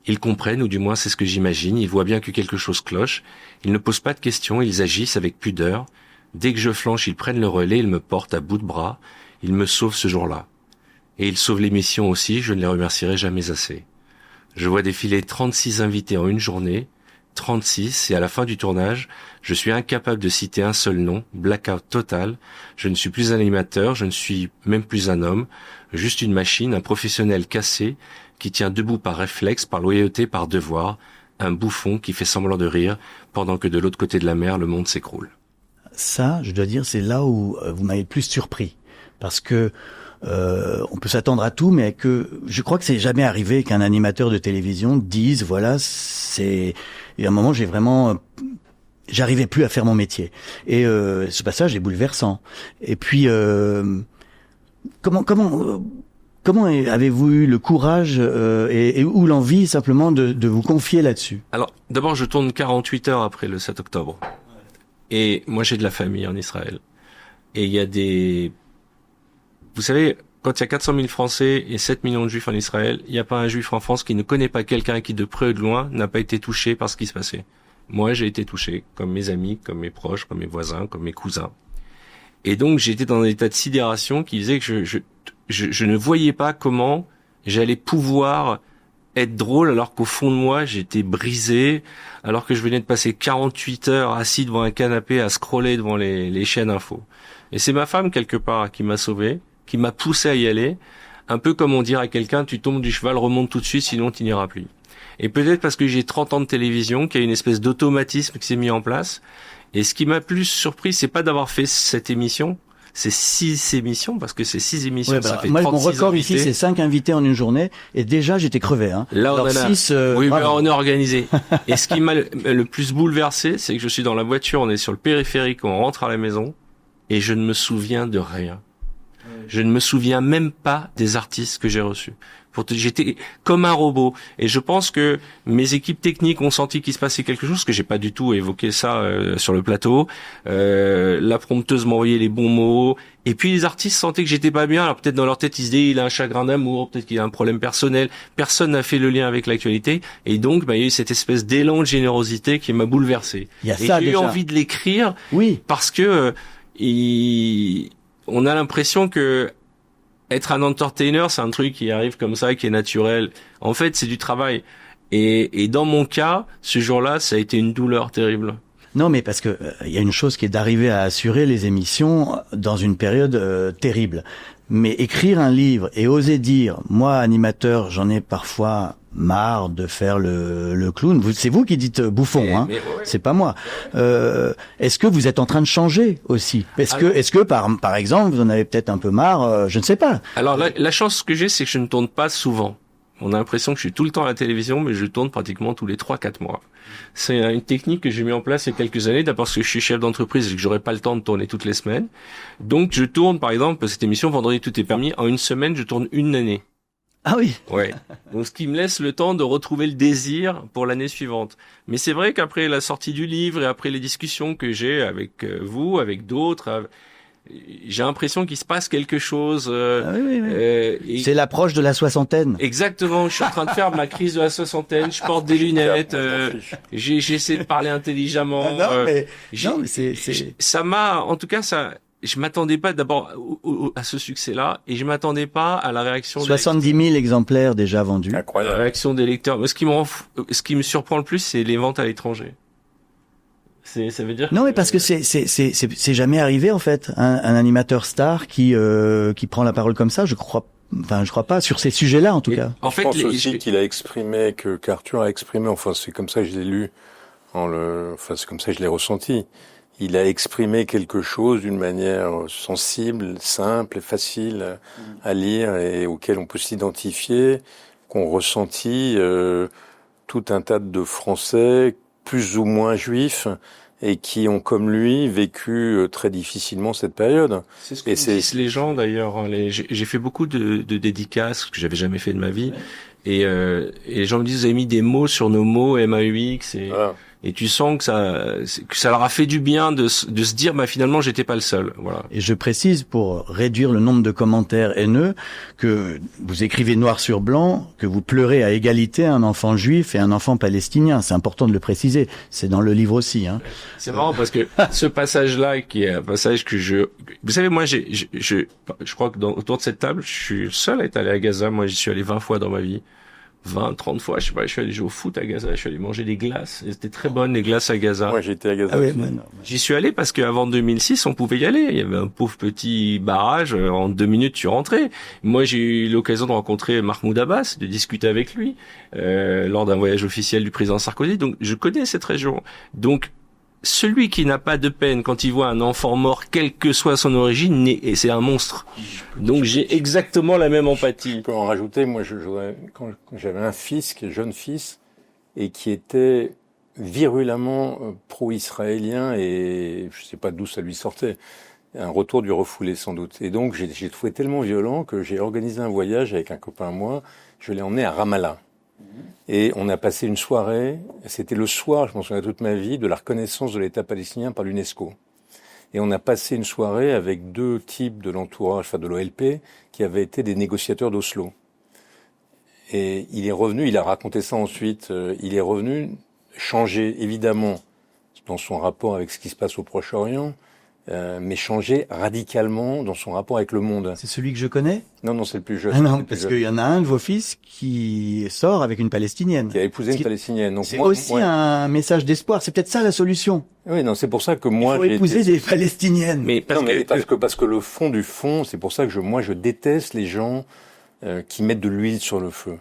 ils comprennent, ou du moins c'est ce que j'imagine, ils voient bien que quelque chose cloche, ils ne posent pas de questions, ils agissent avec pudeur. Dès que je flanche, ils prennent le relais, ils me portent à bout de bras, ils me sauvent ce jour-là. Et ils sauvent l'émission aussi, je ne les remercierai jamais assez. Je vois défiler 36 invités en une journée, 36, et à la fin du tournage, je suis incapable de citer un seul nom, blackout total, je ne suis plus un animateur, je ne suis même plus un homme, juste une machine, un professionnel cassé, qui tient debout par réflexe, par loyauté, par devoir, un bouffon qui fait semblant de rire, pendant que de l'autre côté de la mer, le monde s'écroule. Ça, je dois dire, c'est là où vous m'avez le plus surpris, parce que on peut s'attendre à tout, mais que je crois que c'est jamais arrivé qu'un animateur de télévision dise, voilà, c'est... Et à un moment, j'arrivais plus à faire mon métier. Et ce passage est bouleversant. Et puis, comment avez-vous eu le courage ou l'envie simplement de vous confier là-dessus? Alors, d'abord, je tourne 48 heures après le 7 octobre. Et moi, j'ai de la famille en Israël. Et il y a vous savez, quand il y a 400 000 Français et 7 millions de Juifs en Israël, il n'y a pas un Juif en France qui ne connaît pas quelqu'un qui, de près ou de loin, n'a pas été touché par ce qui se passait. Moi, j'ai été touché, comme mes amis, comme mes proches, comme mes voisins, comme mes cousins. Et donc, j'étais dans un état de sidération qui disait que je ne voyais pas comment j'allais pouvoir être drôle alors qu'au fond de moi, j'étais brisé, alors que je venais de passer 48 heures assis devant un canapé à scroller devant les chaînes info. Et c'est ma femme, quelque part, qui m'a sauvé, qui m'a poussé à y aller, un peu comme on dirait à quelqu'un, tu tombes du cheval, remonte tout de suite, sinon tu n'iras plus. Et peut-être parce que j'ai 30 ans de télévision, qu'il y a une espèce d'automatisme qui s'est mis en place. Et ce qui m'a plus surpris, c'est pas d'avoir fait cette émission, c'est 6 émissions, parce que c'est 6 émissions, ça fait 36 mon record invités. Ici, c'est 5 invités en une journée, et déjà j'étais crevé. Hein. Là, on alors, en a. 6, oui, mais on est organisé. Et ce qui m'a le plus bouleversé, c'est que je suis dans la voiture, on est sur le périphérique, on rentre à la maison, et je ne me souviens de rien. Je ne me souviens même pas des artistes que j'ai reçus. J'étais comme un robot. Et je pense que mes équipes techniques ont senti qu'il se passait quelque chose, que j'ai pas du tout évoqué ça sur le plateau. La prompteuse m'envoyait les bons mots. Et puis les artistes sentaient que j'étais pas bien. Alors peut-être dans leur tête, ils se disaient, il a un chagrin d'amour, peut-être qu'il a un problème personnel. Personne n'a fait le lien avec l'actualité. Et donc, il y a eu cette espèce d'élan de générosité qui m'a bouleversé. Il y a et ça, j'ai eu déjà. envie de l'écrire. Oui. Parce que on a l'impression que être un entertainer, c'est un truc qui arrive comme ça, qui est naturel. En fait, c'est du travail. Et dans mon cas, ce jour-là, ça a été une douleur terrible. Non, mais parce que il y a une chose qui est d'arriver à assurer les émissions dans une période terrible. Mais écrire un livre et oser dire, moi, animateur, j'en ai parfois marre de faire le clown. C'est vous qui dites bouffon, hein. Ouais. C'est pas moi. Est-ce que vous êtes en train de changer aussi? Est-ce que par exemple, vous en avez peut-être un peu marre? Je ne sais pas. Alors la chance que j'ai, c'est que je ne tourne pas souvent. On a l'impression que je suis tout le temps à la télévision, mais je tourne pratiquement tous les 3-4 mois. C'est une technique que j'ai mis en place il y a quelques années, d'abord parce que je suis chef d'entreprise et que j'aurais pas le temps de tourner toutes les semaines. Donc je tourne, par exemple, cette émission Vendredi tout est permis, en une semaine, je tourne une année. Ah oui. Ouais. Donc ce qui me laisse le temps de retrouver le désir pour l'année suivante. Mais c'est vrai qu'après la sortie du livre et après les discussions que j'ai avec vous, avec d'autres, j'ai l'impression qu'il se passe quelque chose. C'est l'approche de la soixantaine. Exactement. Je suis en train de faire ma crise de la soixantaine. Je porte des lunettes. J'essaie de parler intelligemment. Mais ça m'a, en tout cas, je m'attendais pas d'abord à ce succès-là, et je m'attendais pas à la réaction. 70 000 exemplaires déjà vendus. Incroyable. La réaction des lecteurs. Mais ce qui me surprend le plus, c'est les ventes à l'étranger. Ça veut dire. Non, mais parce que c'est jamais arrivé en fait. Un animateur star qui prend la parole comme ça, je crois pas sur ces sujets-là en tout cas. En fait, je pense aussi qu'il a exprimé, qu'Arthur a exprimé. Enfin, c'est comme ça que je l'ai lu. C'est comme ça que je l'ai ressenti. Il a exprimé quelque chose d'une manière sensible, simple et facile à lire et auquel on peut s'identifier, qu'ont ressenti tout un tas de Français plus ou moins juifs et qui ont, comme lui, vécu très difficilement cette période. C'est ce que disent les gens, d'ailleurs. J'ai fait beaucoup de dédicaces que j'avais jamais fait de ma vie. Et les gens me disent, vous avez mis des mots sur nos mots, MAUX, et tu sens que ça leur a fait du bien de se dire, finalement, j'étais pas le seul. Voilà. Et je précise, pour réduire le nombre de commentaires haineux, que vous écrivez noir sur blanc, que vous pleurez à égalité un enfant juif et un enfant palestinien. C'est important de le préciser. C'est dans le livre aussi, hein. C'est marrant parce que ce passage-là, qui est un passage que vous savez, moi, je crois que autour de cette table, je suis le seul à être allé à Gaza. Moi, j'y suis allé 20 fois dans ma vie. 20, 30 fois, je sais pas, je suis allé jouer au foot à Gaza, je suis allé manger des glaces, c'était très bonnes les glaces à Gaza. Moi, j'étais à Gaza. Ah oui, J'y suis allé parce qu'avant 2006, on pouvait y aller. Il y avait un pauvre petit barrage, en 2 minutes tu rentrais. Moi, j'ai eu l'occasion de rencontrer Mahmoud Abbas, de discuter avec lui, lors d'un voyage officiel du président Sarkozy. Donc, je connais cette région. Donc, celui qui n'a pas de peine quand il voit un enfant mort, quelle que soit son origine, et c'est un monstre. Donc j'ai exactement la même empathie. Je peux en rajouter, moi quand j'avais un fils, qui est jeune fils, et qui était virulemment pro-israélien, et je sais pas d'où ça lui sortait, un retour du refoulé sans doute. Et donc j'ai trouvé tellement violent que j'ai organisé un voyage avec un copain à moi, je l'ai emmené à Ramallah. Et on a passé une soirée, c'était le soir, je m'en souviens toute ma vie, de la reconnaissance de l'État palestinien par l'UNESCO. Et on a passé une soirée avec 2 types de l'entourage, de l'OLP, qui avaient été des négociateurs d'Oslo. Et il est revenu, il a raconté ça ensuite, il est revenu changer, évidemment, dans son rapport avec ce qui se passe au Proche-Orient, mais changer radicalement dans son rapport avec le monde. C'est celui que je connais? Non, c'est le plus jeune. Ah non, parce qu'il y en a un de vos fils qui sort avec une Palestinienne. Qui a épousé une Palestinienne. Donc c'est aussi un message d'espoir. C'est peut-être ça la solution. Oui, non, c'est pour ça que moi j'ai épousé des Palestiniennes. Mais parce que le fond du fond, c'est pour ça que je déteste les gens qui mettent de l'huile sur le feu,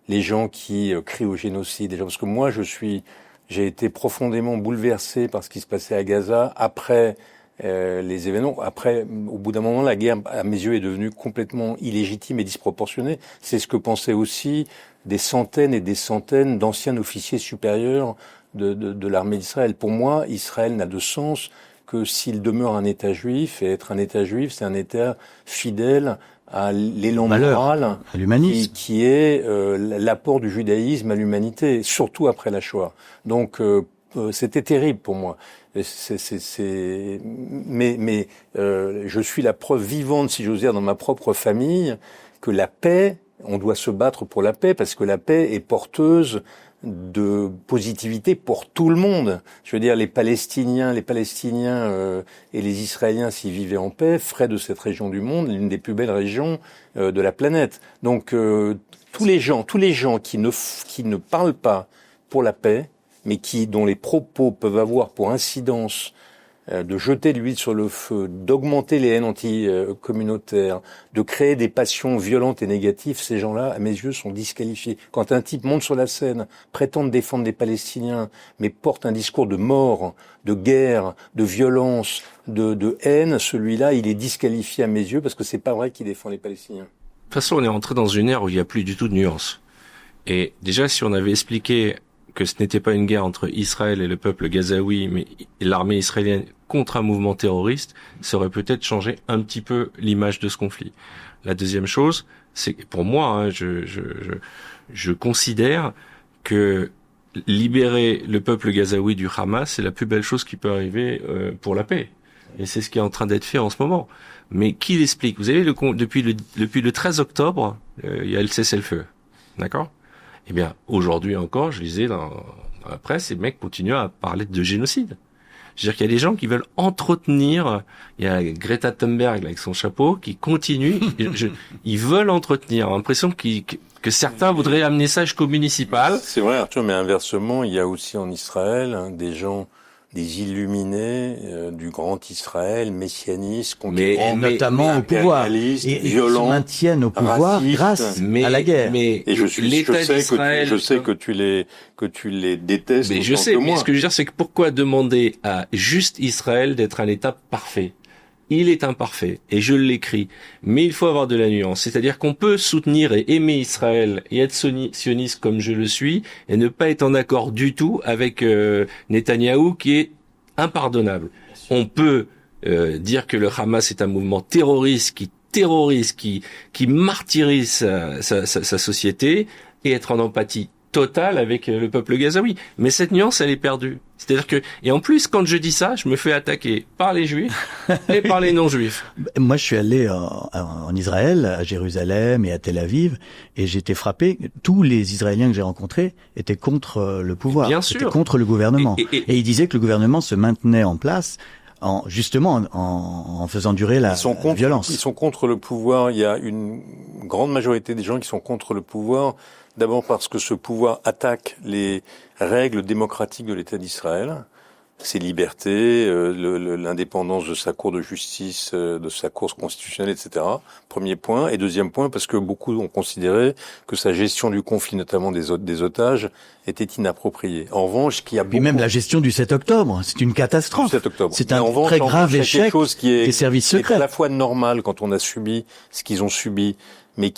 les gens qui crient au génocide, parce que moi j'ai été profondément bouleversé par ce qui se passait à Gaza après les événements. Après, au bout d'un moment, la guerre, à mes yeux, est devenue complètement illégitime et disproportionnée. C'est ce que pensaient aussi des centaines et des centaines d'anciens officiers supérieurs de l'armée d'Israël. Pour moi, Israël n'a de sens que s'il demeure un État juif, et être un État juif, c'est un État fidèle à l'élan moral, à l'humanisme, qui est l'apport du judaïsme à l'humanité, surtout après la Shoah. Donc, c'était terrible pour moi. Mais je suis la preuve vivante, si j'ose dire, dans ma propre famille, que la paix, on doit se battre pour la paix, parce que la paix est porteuse de positivité pour tout le monde. Je veux dire, les Palestiniens et les Israéliens, s'ils vivaient en paix, feraient de cette région du monde l'une des plus belles régions de la planète. Donc, tous les gens qui ne parlent pas pour la paix, mais dont les propos peuvent avoir pour incidence de jeter de l'huile sur le feu, d'augmenter les haines anti-communautaires, de créer des passions violentes et négatives, ces gens-là, à mes yeux, sont disqualifiés. Quand un type monte sur la scène, prétend défendre des Palestiniens, mais porte un discours de mort, de guerre, de violence, de haine, celui-là, il est disqualifié à mes yeux parce que c'est pas vrai qu'il défend les Palestiniens. De toute façon, on est entré dans une ère où il n'y a plus du tout de nuances. Et déjà, si on avait expliqué que ce n'était pas une guerre entre Israël et le peuple gazaoui, mais l'armée israélienne contre un mouvement terroriste, ça aurait peut-être changé un petit peu l'image de ce conflit. La deuxième chose, c'est que pour moi, je considère que libérer le peuple gazaoui du Hamas, c'est la plus belle chose qui peut arriver pour la paix. Et c'est ce qui est en train d'être fait en ce moment. Mais qui l'explique? Vous avez depuis le 13 octobre, il y a le cessez-le-feu. D'accord? Eh bien, aujourd'hui encore, je lisais dans la presse, ces mecs continuent à parler de génocide. C'est-à-dire qu'il y a des gens qui veulent entretenir, il y a Greta Thunberg avec son chapeau qui continue, ils veulent entretenir. J'ai l'impression que certains voudraient amener ça jusqu'au municipal. C'est vrai, Arthur, mais inversement, il y a aussi en Israël des gens, des illuminés du grand Israël, messianistes, conquérants, notamment au pouvoir, et violents, qui se maintiennent au pouvoir racistes, grâce à la guerre. Mais et je sais que tu les détestes. Mais je sais, mais ce que je veux dire, c'est que pourquoi demander à juste Israël d'être un État parfait? Il est imparfait, et je l'écris. Mais il faut avoir de la nuance. C'est-à-dire qu'on peut soutenir et aimer Israël et être sioniste comme je le suis, et ne pas être en accord du tout avec Netanyahou, qui est impardonnable. On peut dire que le Hamas est un mouvement terroriste, qui martyrise sa société, et être en empathie totale avec le peuple gazaoui. Mais cette nuance, elle est perdue. C'est-à-dire que, et en plus, quand je dis ça, je me fais attaquer par les juifs et par les non-juifs. Moi, je suis allé en Israël, à Jérusalem et à Tel Aviv, et j'étais frappé. Tous les Israéliens que j'ai rencontrés étaient contre le pouvoir, étaient contre le gouvernement. Et ils disaient que le gouvernement se maintenait en place justement en faisant durer la violence. Ils sont contre le pouvoir. Il y a une grande majorité des gens qui sont contre le pouvoir. D'abord parce que ce pouvoir attaque les règles démocratiques de l'État d'Israël, ses libertés, l'indépendance de sa cour de justice, de sa cour constitutionnelle, etc. Premier point. Et deuxième point, parce que beaucoup ont considéré que sa gestion du conflit, notamment des otages, était inappropriée. En revanche, qu'il y a Puis même la gestion du 7 octobre, c'est une catastrophe. 7 octobre. C'est un très grave échec des services secrets. C'est à la fois normal quand on a subi ce qu'ils ont subi, mais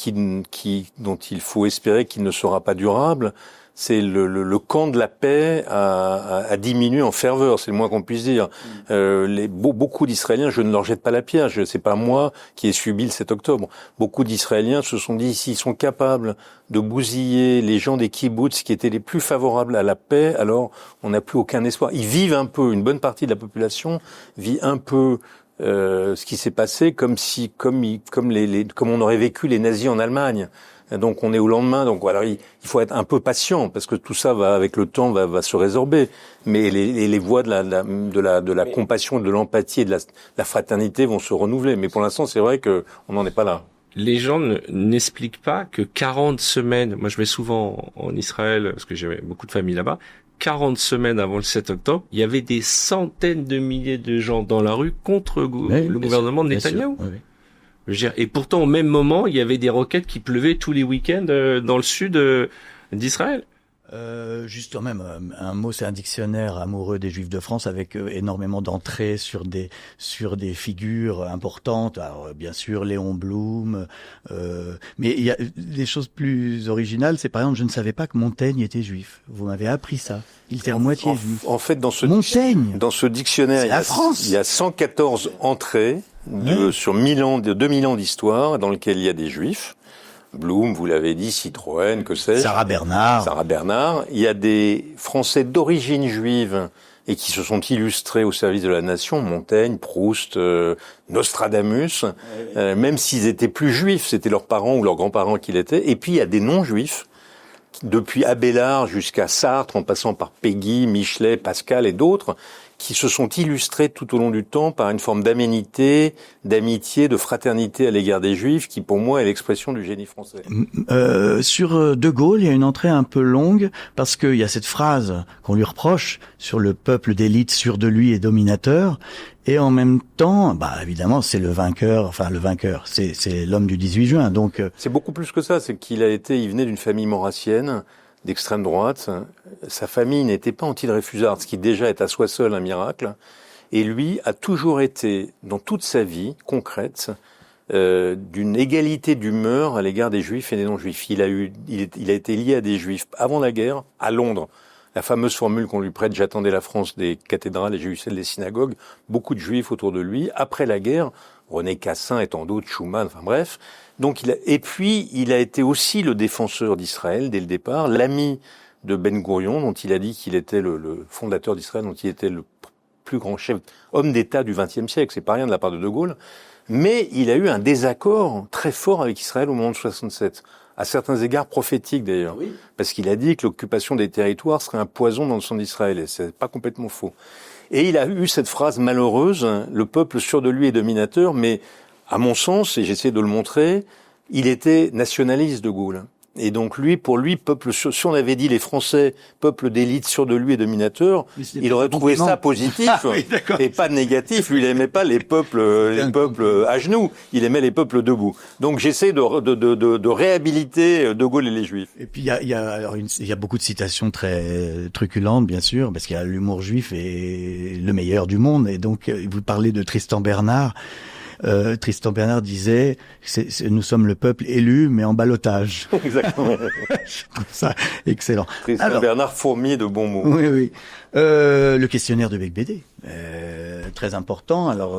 dont il faut espérer qu'il ne sera pas durable. C'est le camp de la paix a diminué en ferveur, c'est le moins qu'on puisse dire. Beaucoup d'Israéliens, je ne leur jette pas la pierre, c'est pas moi qui ai subi le 7 octobre. Beaucoup d'Israéliens se sont dit, s'ils sont capables de bousiller les gens des kibboutz qui étaient les plus favorables à la paix, alors on n'a plus aucun espoir. Ils vivent un peu, une bonne partie de la population vit un peu ce qui s'est passé comme on aurait vécu les nazis en Allemagne. Donc on est au lendemain, donc voilà, il faut être un peu patient parce que tout ça va avec le temps va se résorber. Mais les voies de la compassion, de l'empathie et de la fraternité vont se renouveler. Mais pour l'instant, c'est vrai que on n'en est pas là. Les gens n'expliquent pas que 40 semaines, moi je vais souvent en Israël parce que j'ai beaucoup de familles là-bas, 40 semaines avant le 7 octobre, il y avait des centaines de milliers de gens dans la rue contre le gouvernement de Netanyahou. Oui. Je veux dire, et pourtant au même moment, il y avait des roquettes qui pleuvaient tous les week-ends dans le sud d'Israël. Juste quand même un mot, c'est un dictionnaire amoureux des Juifs de France avec énormément d'entrées sur des figures importantes. Alors, bien sûr Léon Blum, mais il y a des choses plus originales. C'est par exemple, je ne savais pas que Montaigne était juif. Vous m'avez appris ça. Il était à moitié juif. En fait, dans ce dictionnaire, il y a 114 entrées sur 2000 ans d'histoire dans lesquelles il y a des Juifs. Blum, vous l'avez dit, Citroën, que sais-je. Sarah Bernard. Il y a des Français d'origine juive et qui se sont illustrés au service de la nation, Montaigne, Proust, Nostradamus, même s'ils étaient plus juifs, c'était leurs parents ou leurs grands-parents qui l'étaient. Et puis il y a des non-juifs, depuis Abélard jusqu'à Sartre, en passant par Péguy, Michelet, Pascal et d'autres, qui se sont illustrés tout au long du temps par une forme d'aménité, d'amitié, de fraternité à l'égard des Juifs, qui pour moi est l'expression du génie français. Sur De Gaulle, il y a une entrée un peu longue, parce qu'il y a cette phrase qu'on lui reproche sur le peuple d'élite sûr de lui et dominateur, et en même temps, évidemment, c'est le vainqueur, c'est l'homme du 18 juin, donc... C'est beaucoup plus que ça, c'est qu'il venait d'une famille maurassienne, d'extrême droite. Sa famille n'était pas anti-dreyfusarde, ce qui déjà est à soi seul un miracle. Et lui a toujours été, dans toute sa vie concrète, d'une égalité d'humeur à l'égard des juifs et des non-juifs. Il a été lié à des juifs avant la guerre, à Londres. La fameuse formule qu'on lui prête, j'attendais la France des cathédrales et j'ai eu celle des synagogues. Beaucoup de juifs autour de lui. Après la guerre, René Cassin et tant d'autres, Schumann, enfin bref. Donc il a été aussi le défenseur d'Israël dès le départ, l'ami de Ben Gourion, dont il a dit qu'il était le fondateur d'Israël, dont il était le plus grands chefs, hommes d'État du XXe siècle. C'est pas rien de la part de Gaulle. Mais il a eu un désaccord très fort avec Israël au moment de 67. À certains égards prophétique d'ailleurs. Oui. Parce qu'il a dit que l'occupation des territoires serait un poison dans le sang d'Israël. Et c'est pas complètement faux. Et il a eu cette phrase malheureuse, le peuple sûr de lui est dominateur, mais à mon sens, et j'essaie de le montrer, il était nationaliste de Gaulle. Et donc pour lui, peuple sûr, si on avait dit les Français, peuple d'élite sûr de lui et dominateur, il aurait trouvé ça positif et pas négatif. Lui, il aimait pas les peuples à genoux. Il aimait les peuples debout. Donc j'essaie de réhabiliter De Gaulle et les Juifs. Et puis il y a beaucoup de citations très truculentes, bien sûr, parce qu'il y a l'humour juif est le meilleur du monde. Et donc vous parlez de Tristan Bernard. Tristan Bernard disait nous sommes le peuple élu mais en ballottage. Exactement. Je trouve ça excellent. Tristan Bernard fourmi de bons mots. Oui. Le questionnaire de Becbédé, très important. Alors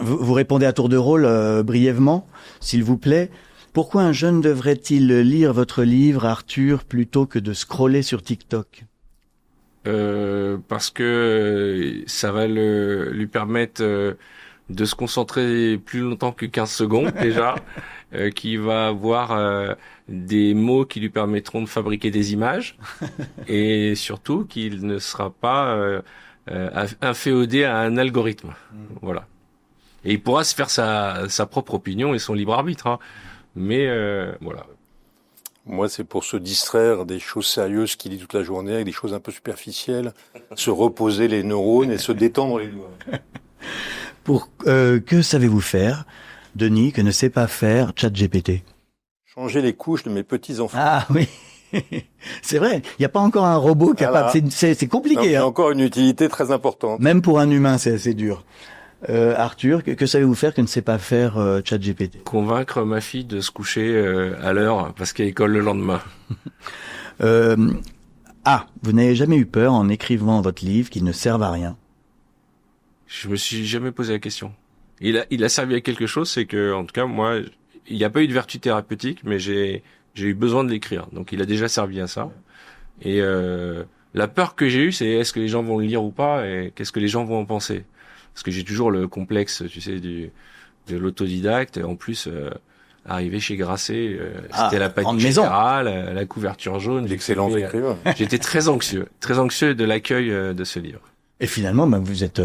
vous répondez à tour de rôle brièvement, s'il vous plaît. Pourquoi un jeune devrait-il lire votre livre, Arthur, plutôt que de scroller sur TikTok ? Parce que ça va lui permettre de se concentrer plus longtemps que 15 secondes déjà, qui va avoir des mots qui lui permettront de fabriquer des images et surtout qu'il ne sera pas inféodé à un algorithme. Voilà. Et il pourra se faire sa propre opinion et son libre arbitre, hein. Mais voilà. Moi, c'est pour se distraire des choses sérieuses qu'il dit toute la journée avec des choses un peu superficielles, se reposer les neurones et se détendre les doigts. Que savez-vous faire, Denis, que ne sait pas faire ChatGPT ? Changer les couches de mes petits-enfants. Ah oui, c'est vrai, il n'y a pas encore un robot capable, c'est compliqué. Il y a encore une utilité très importante. Même pour un humain, c'est assez dur. Arthur, que savez-vous faire que ne sait pas faire ChatGPT ? Convaincre ma fille de se coucher à l'heure parce qu'elle école le lendemain. Vous n'avez jamais eu peur en écrivant votre livre qu'il ne serve à rien ? Je me suis jamais posé la question. Il a servi à quelque chose, c'est que, en tout cas, moi, il n'y a pas eu de vertu thérapeutique, mais j'ai eu besoin de l'écrire. Donc, il a déjà servi à ça. Et la peur que j'ai eue, c'est est-ce que les gens vont le lire ou pas, et qu'est-ce que les gens vont en penser ? Parce que j'ai toujours le complexe, tu sais, de l'autodidacte. En plus, arrivé chez Grasset, c'était la panique générale, la couverture jaune. D'excellents écrivains. J'étais très anxieux de l'accueil de ce livre. Et finalement, vous êtes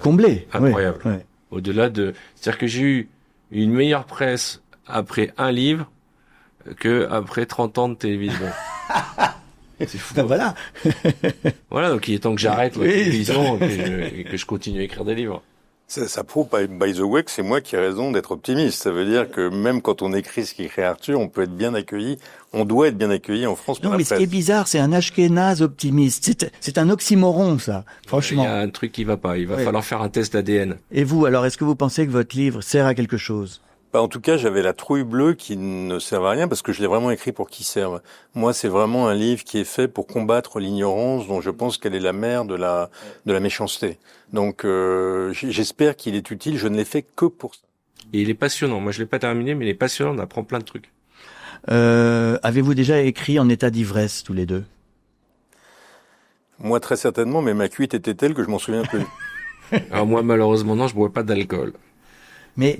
comblé. Incroyable. Oui. Au-delà c'est-à-dire que j'ai eu une meilleure presse après un livre que après 30 ans de télévision. C'est fou. Ben voilà. Voilà, donc il est temps que j'arrête la télévision et que je continue à écrire des livres. Ça prouve, by the way, que c'est moi qui ai raison d'être optimiste. Ça veut dire que même quand on écrit ce qu'écrit Arthur, on peut être bien accueilli. On doit être bien accueilli en France. Non, mais ce qui est bizarre, c'est un ashkénaze optimiste. C'est un oxymoron, ça. Franchement. Il y a un truc qui va pas. Il va falloir faire un test d'ADN. Et vous, alors, est-ce que vous pensez que votre livre sert à quelque chose ? En tout cas, j'avais la trouille bleue qui ne servait à rien parce que je l'ai vraiment écrit pour qu'il serve. Moi, c'est vraiment un livre qui est fait pour combattre l'ignorance dont je pense qu'elle est la mère de la méchanceté. Donc, j'espère qu'il est utile. Je ne l'ai fait que pour ça. Et il est passionnant. Moi, je l'ai pas terminé, mais il est passionnant. On apprend plein de trucs. Avez-vous déjà écrit en état d'ivresse, tous les deux ? Moi, très certainement, mais ma cuite était telle que je m'en souviens plus. Alors moi, malheureusement, non, je bois pas d'alcool. Mais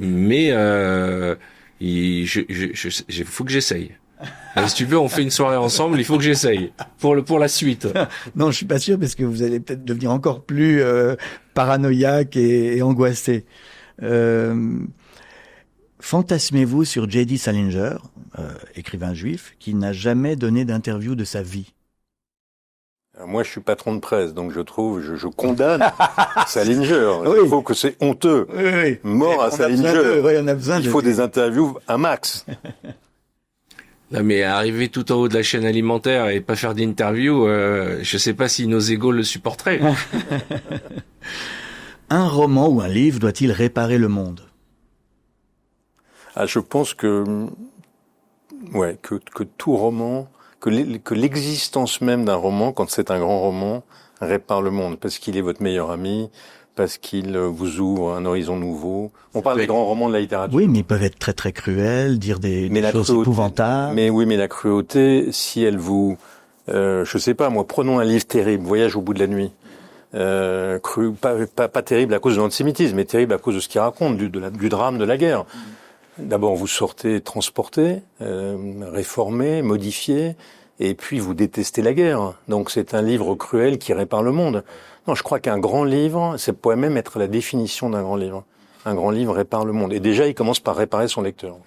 il faut que j'essaye. Si tu veux, on fait une soirée ensemble, il faut que j'essaye pour la suite. Non, je suis pas sûr parce que vous allez peut-être devenir encore plus paranoïaque et angoissé. Fantasmez-vous sur J.D. Salinger, écrivain juif, qui n'a jamais donné d'interview de sa vie. Moi, je suis patron de presse, donc je condamne Salinger. Oui. Il faut que c'est honteux. Oui. Mort à Salinger. On a besoin Il faut des interviews un max. Non, mais arriver tout en haut de la chaîne alimentaire et pas faire d'interview, je sais pas si nos égos le supporteraient. Un roman ou un livre doit-il réparer le monde ? Je pense que tout roman, que l'existence même d'un roman, quand c'est un grand roman, répare le monde, parce qu'il est votre meilleur ami, parce qu'il vous ouvre un horizon nouveau. On parle des grands romans de la littérature. Oui, mais ils peuvent être très très cruels, dire des choses épouvantables. Mais la cruauté, si elle vous Je sais pas, moi, prenons un livre terrible, Voyage au bout de la nuit. Pas terrible à cause de l'antisémitisme, mais terrible à cause de ce qu'il raconte, du drame de la guerre. D'abord, vous sortez transporté, réformé, modifié, et puis vous détestez la guerre. Donc c'est un livre cruel qui répare le monde. Non, je crois qu'un grand livre, ça pourrait même être la définition d'un grand livre. Un grand livre répare le monde. Et déjà, il commence par réparer son lecteur.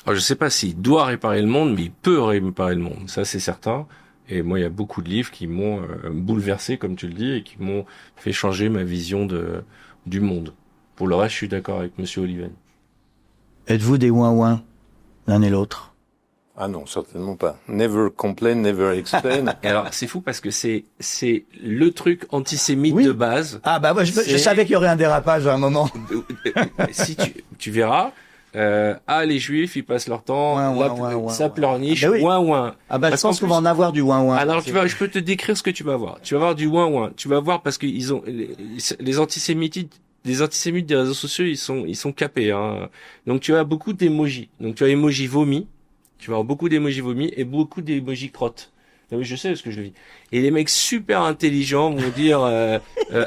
Alors, je sais pas s'il doit réparer le monde, mais il peut réparer le monde. Ça, c'est certain. Et moi, il y a beaucoup de livres qui m'ont bouleversé, comme tu le dis, et qui m'ont fait changer ma vision du monde. Pour le reste, je suis d'accord avec Monsieur Oliven. Êtes-vous des ouin-ouin, l'un et l'autre? Ah non, certainement pas. Never complain, never explain. Et alors, c'est fou parce que c'est le truc antisémite Oui. de base. Ah bah moi, je savais qu'il y aurait un dérapage à un moment. Si tu verras, les Juifs, ils passent leur temps, ça pleurniche, Ah bah oui. ouin-ouin. Ah bah je pense qu'on va en avoir du ouin-ouin. Alors je peux te décrire ce que tu vas voir. Tu vas voir du ouin-ouin. Tu vas voir parce que ils ont les antisémites des réseaux sociaux, ils sont capés, hein. Donc tu as beaucoup d'émojis. Donc tu as emoji vomi. Tu vas avoir beaucoup d'émojis vomi et beaucoup d'émojis crottes. Ah oui, je sais ce que je dis. Et les mecs super intelligents vont dire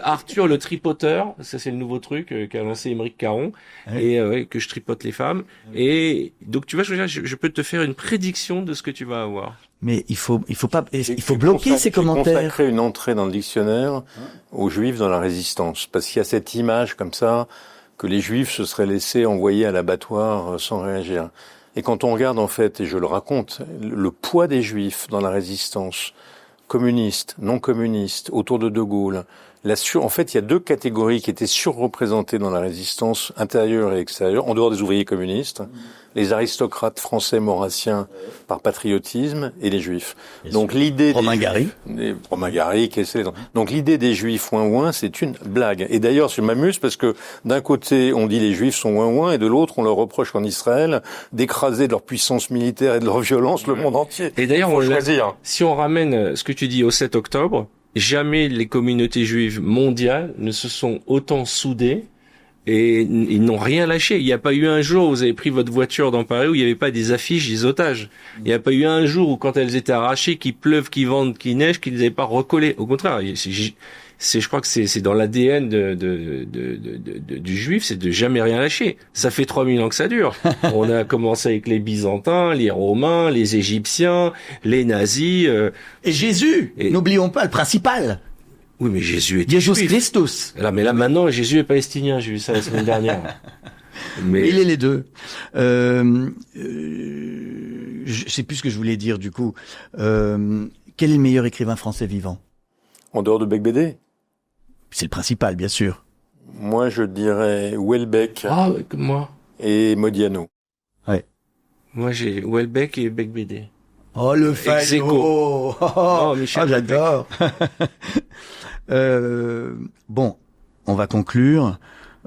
Arthur le tripoteur, ça c'est le nouveau truc qu'a lancé Émeric Caron, et que je tripote les femmes. Et donc tu vois, je peux te faire une prédiction de ce que tu vas avoir. Mais il faut bloquer ces commentaires. Consacrer une entrée dans le dictionnaire aux Juifs dans la résistance, parce qu'il y a cette image comme ça que les Juifs se seraient laissés envoyer à l'abattoir sans réagir. Et quand on regarde, en fait, et je le raconte, le poids des Juifs dans la résistance, communiste, non communiste, autour de De Gaulle, en fait, il y a deux catégories qui étaient surreprésentées dans la résistance intérieure et extérieure, en dehors des ouvriers communistes, les aristocrates français maurassiens par patriotisme et les Juifs. Donc l'idée Romain Gary. Romain Gary, donc l'idée des Juifs ouin-ouin, c'est une blague. Et d'ailleurs, je m'amuse parce que d'un côté, on dit les Juifs sont ouin-ouin, et de l'autre, on leur reproche en Israël d'écraser de leur puissance militaire et de leur violence le monde entier. Et d'ailleurs, choisir. Si on ramène ce que tu dis au 7 octobre, jamais les communautés juives mondiales ne se sont autant soudées et ils n'ont rien lâché. Il n'y a pas eu un jour où vous avez pris votre voiture dans Paris où il n'y avait pas des affiches des otages. Il n'y a pas eu un jour où quand elles étaient arrachées, qu'il pleuve, qu'il vente, qu'il neige, qu'ils ne les avaient pas recollées. Au contraire, je crois que c'est dans l'ADN du juif, c'est de jamais rien lâcher. Ça fait 3000 ans que ça dure. On a commencé avec les Byzantins, les Romains, les Égyptiens, les nazis. Et Jésus, n'oublions pas le principal. Oui, mais Jésus est Jésus juif. Christus. Là maintenant, Jésus est palestinien. J'ai vu ça la semaine dernière. Mais il est les deux. Je sais plus ce que je voulais dire du coup. Quel est le meilleur écrivain français vivant? En dehors de Becbédé? C'est le principal, bien sûr. Moi, je dirais Houellebecq. Ah, comme moi. Et Modiano. Ouais. Moi, j'ai Houellebecq et Becbédé. Oh, le Fayot. Oh, j'adore. Bon, on va conclure.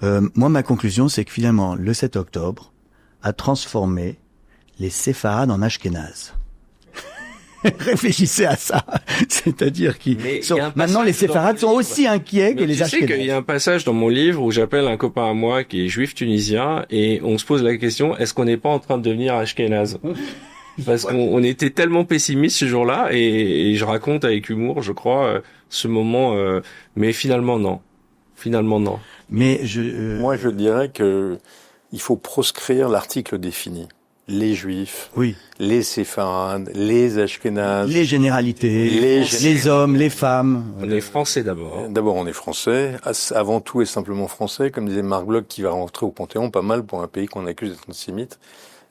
Moi, ma conclusion, c'est que finalement, le 7 octobre a transformé les séfarades en ashkénazes. Réfléchissez à ça. C'est-à-dire maintenant les séfarades sont aussi inquiets que les ashkénazes. Tu sais qu'il y a un passage dans mon livre où j'appelle un copain à moi qui est juif tunisien et on se pose la question, est-ce qu'on n'est pas en train de devenir ashkénaze? Parce qu'on était tellement pessimistes ce jour-là et je raconte avec humour, je crois, ce moment, mais finalement non. Mais moi je dirais que il faut proscrire l'article défini. Les Juifs, oui, les Séfarades, les Ashkénazes, les généralités, les hommes, les femmes. On est français d'abord. D'abord, on est français, avant tout et simplement français, comme disait Marc Bloch, qui va rentrer au Panthéon, pas mal pour un pays qu'on accuse d'être antisémite.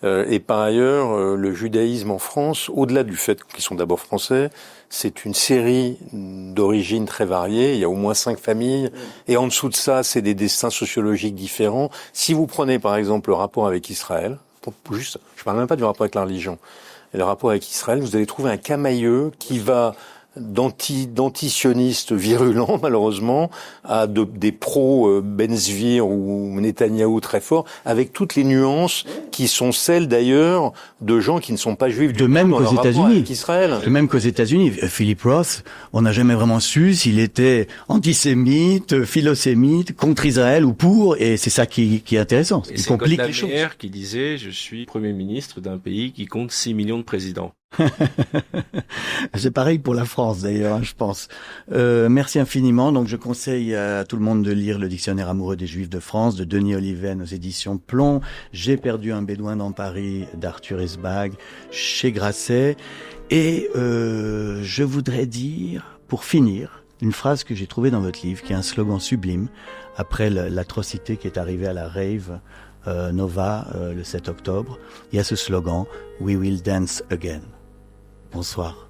Et par ailleurs, le judaïsme en France, au-delà du fait qu'ils sont d'abord français, c'est une série d'origines très variées. Il y a au moins 5 familles. Et en dessous de ça, c'est des destins sociologiques différents. Si vous prenez par exemple le rapport avec Israël, je parle même pas du rapport avec la religion, et le rapport avec Israël, vous allez trouver un camailleux qui va d'antisionistes virulents, malheureusement, à des pro-Ben-Zvir ou Netanyahou très forts, avec toutes les nuances qui sont celles d'ailleurs de gens qui ne sont pas juifs. De même qu'aux États-Unis. De même qu'aux États-Unis. Philip Roth, on n'a jamais vraiment su s'il était antisémite, philosémite, contre Israël ou pour, et c'est ça qui est intéressant. Il complique les choses. C'est qui disait, je suis Premier ministre d'un pays qui compte 6 millions de présidents. C'est pareil pour la France d'ailleurs, hein, je pense. Merci infiniment. Donc je conseille à tout le monde de lire le Dictionnaire amoureux des Juifs de France de Denis Oliven aux éditions Plomb. J'ai perdu un bédouin dans Paris d'Arthur Esbag chez Grasset. Et je voudrais dire, pour finir, une phrase que j'ai trouvée dans votre livre, qui est un slogan sublime, après l'atrocité qui est arrivée à la rave Nova le 7 octobre. Il y a ce slogan « We will dance again ». Bonsoir.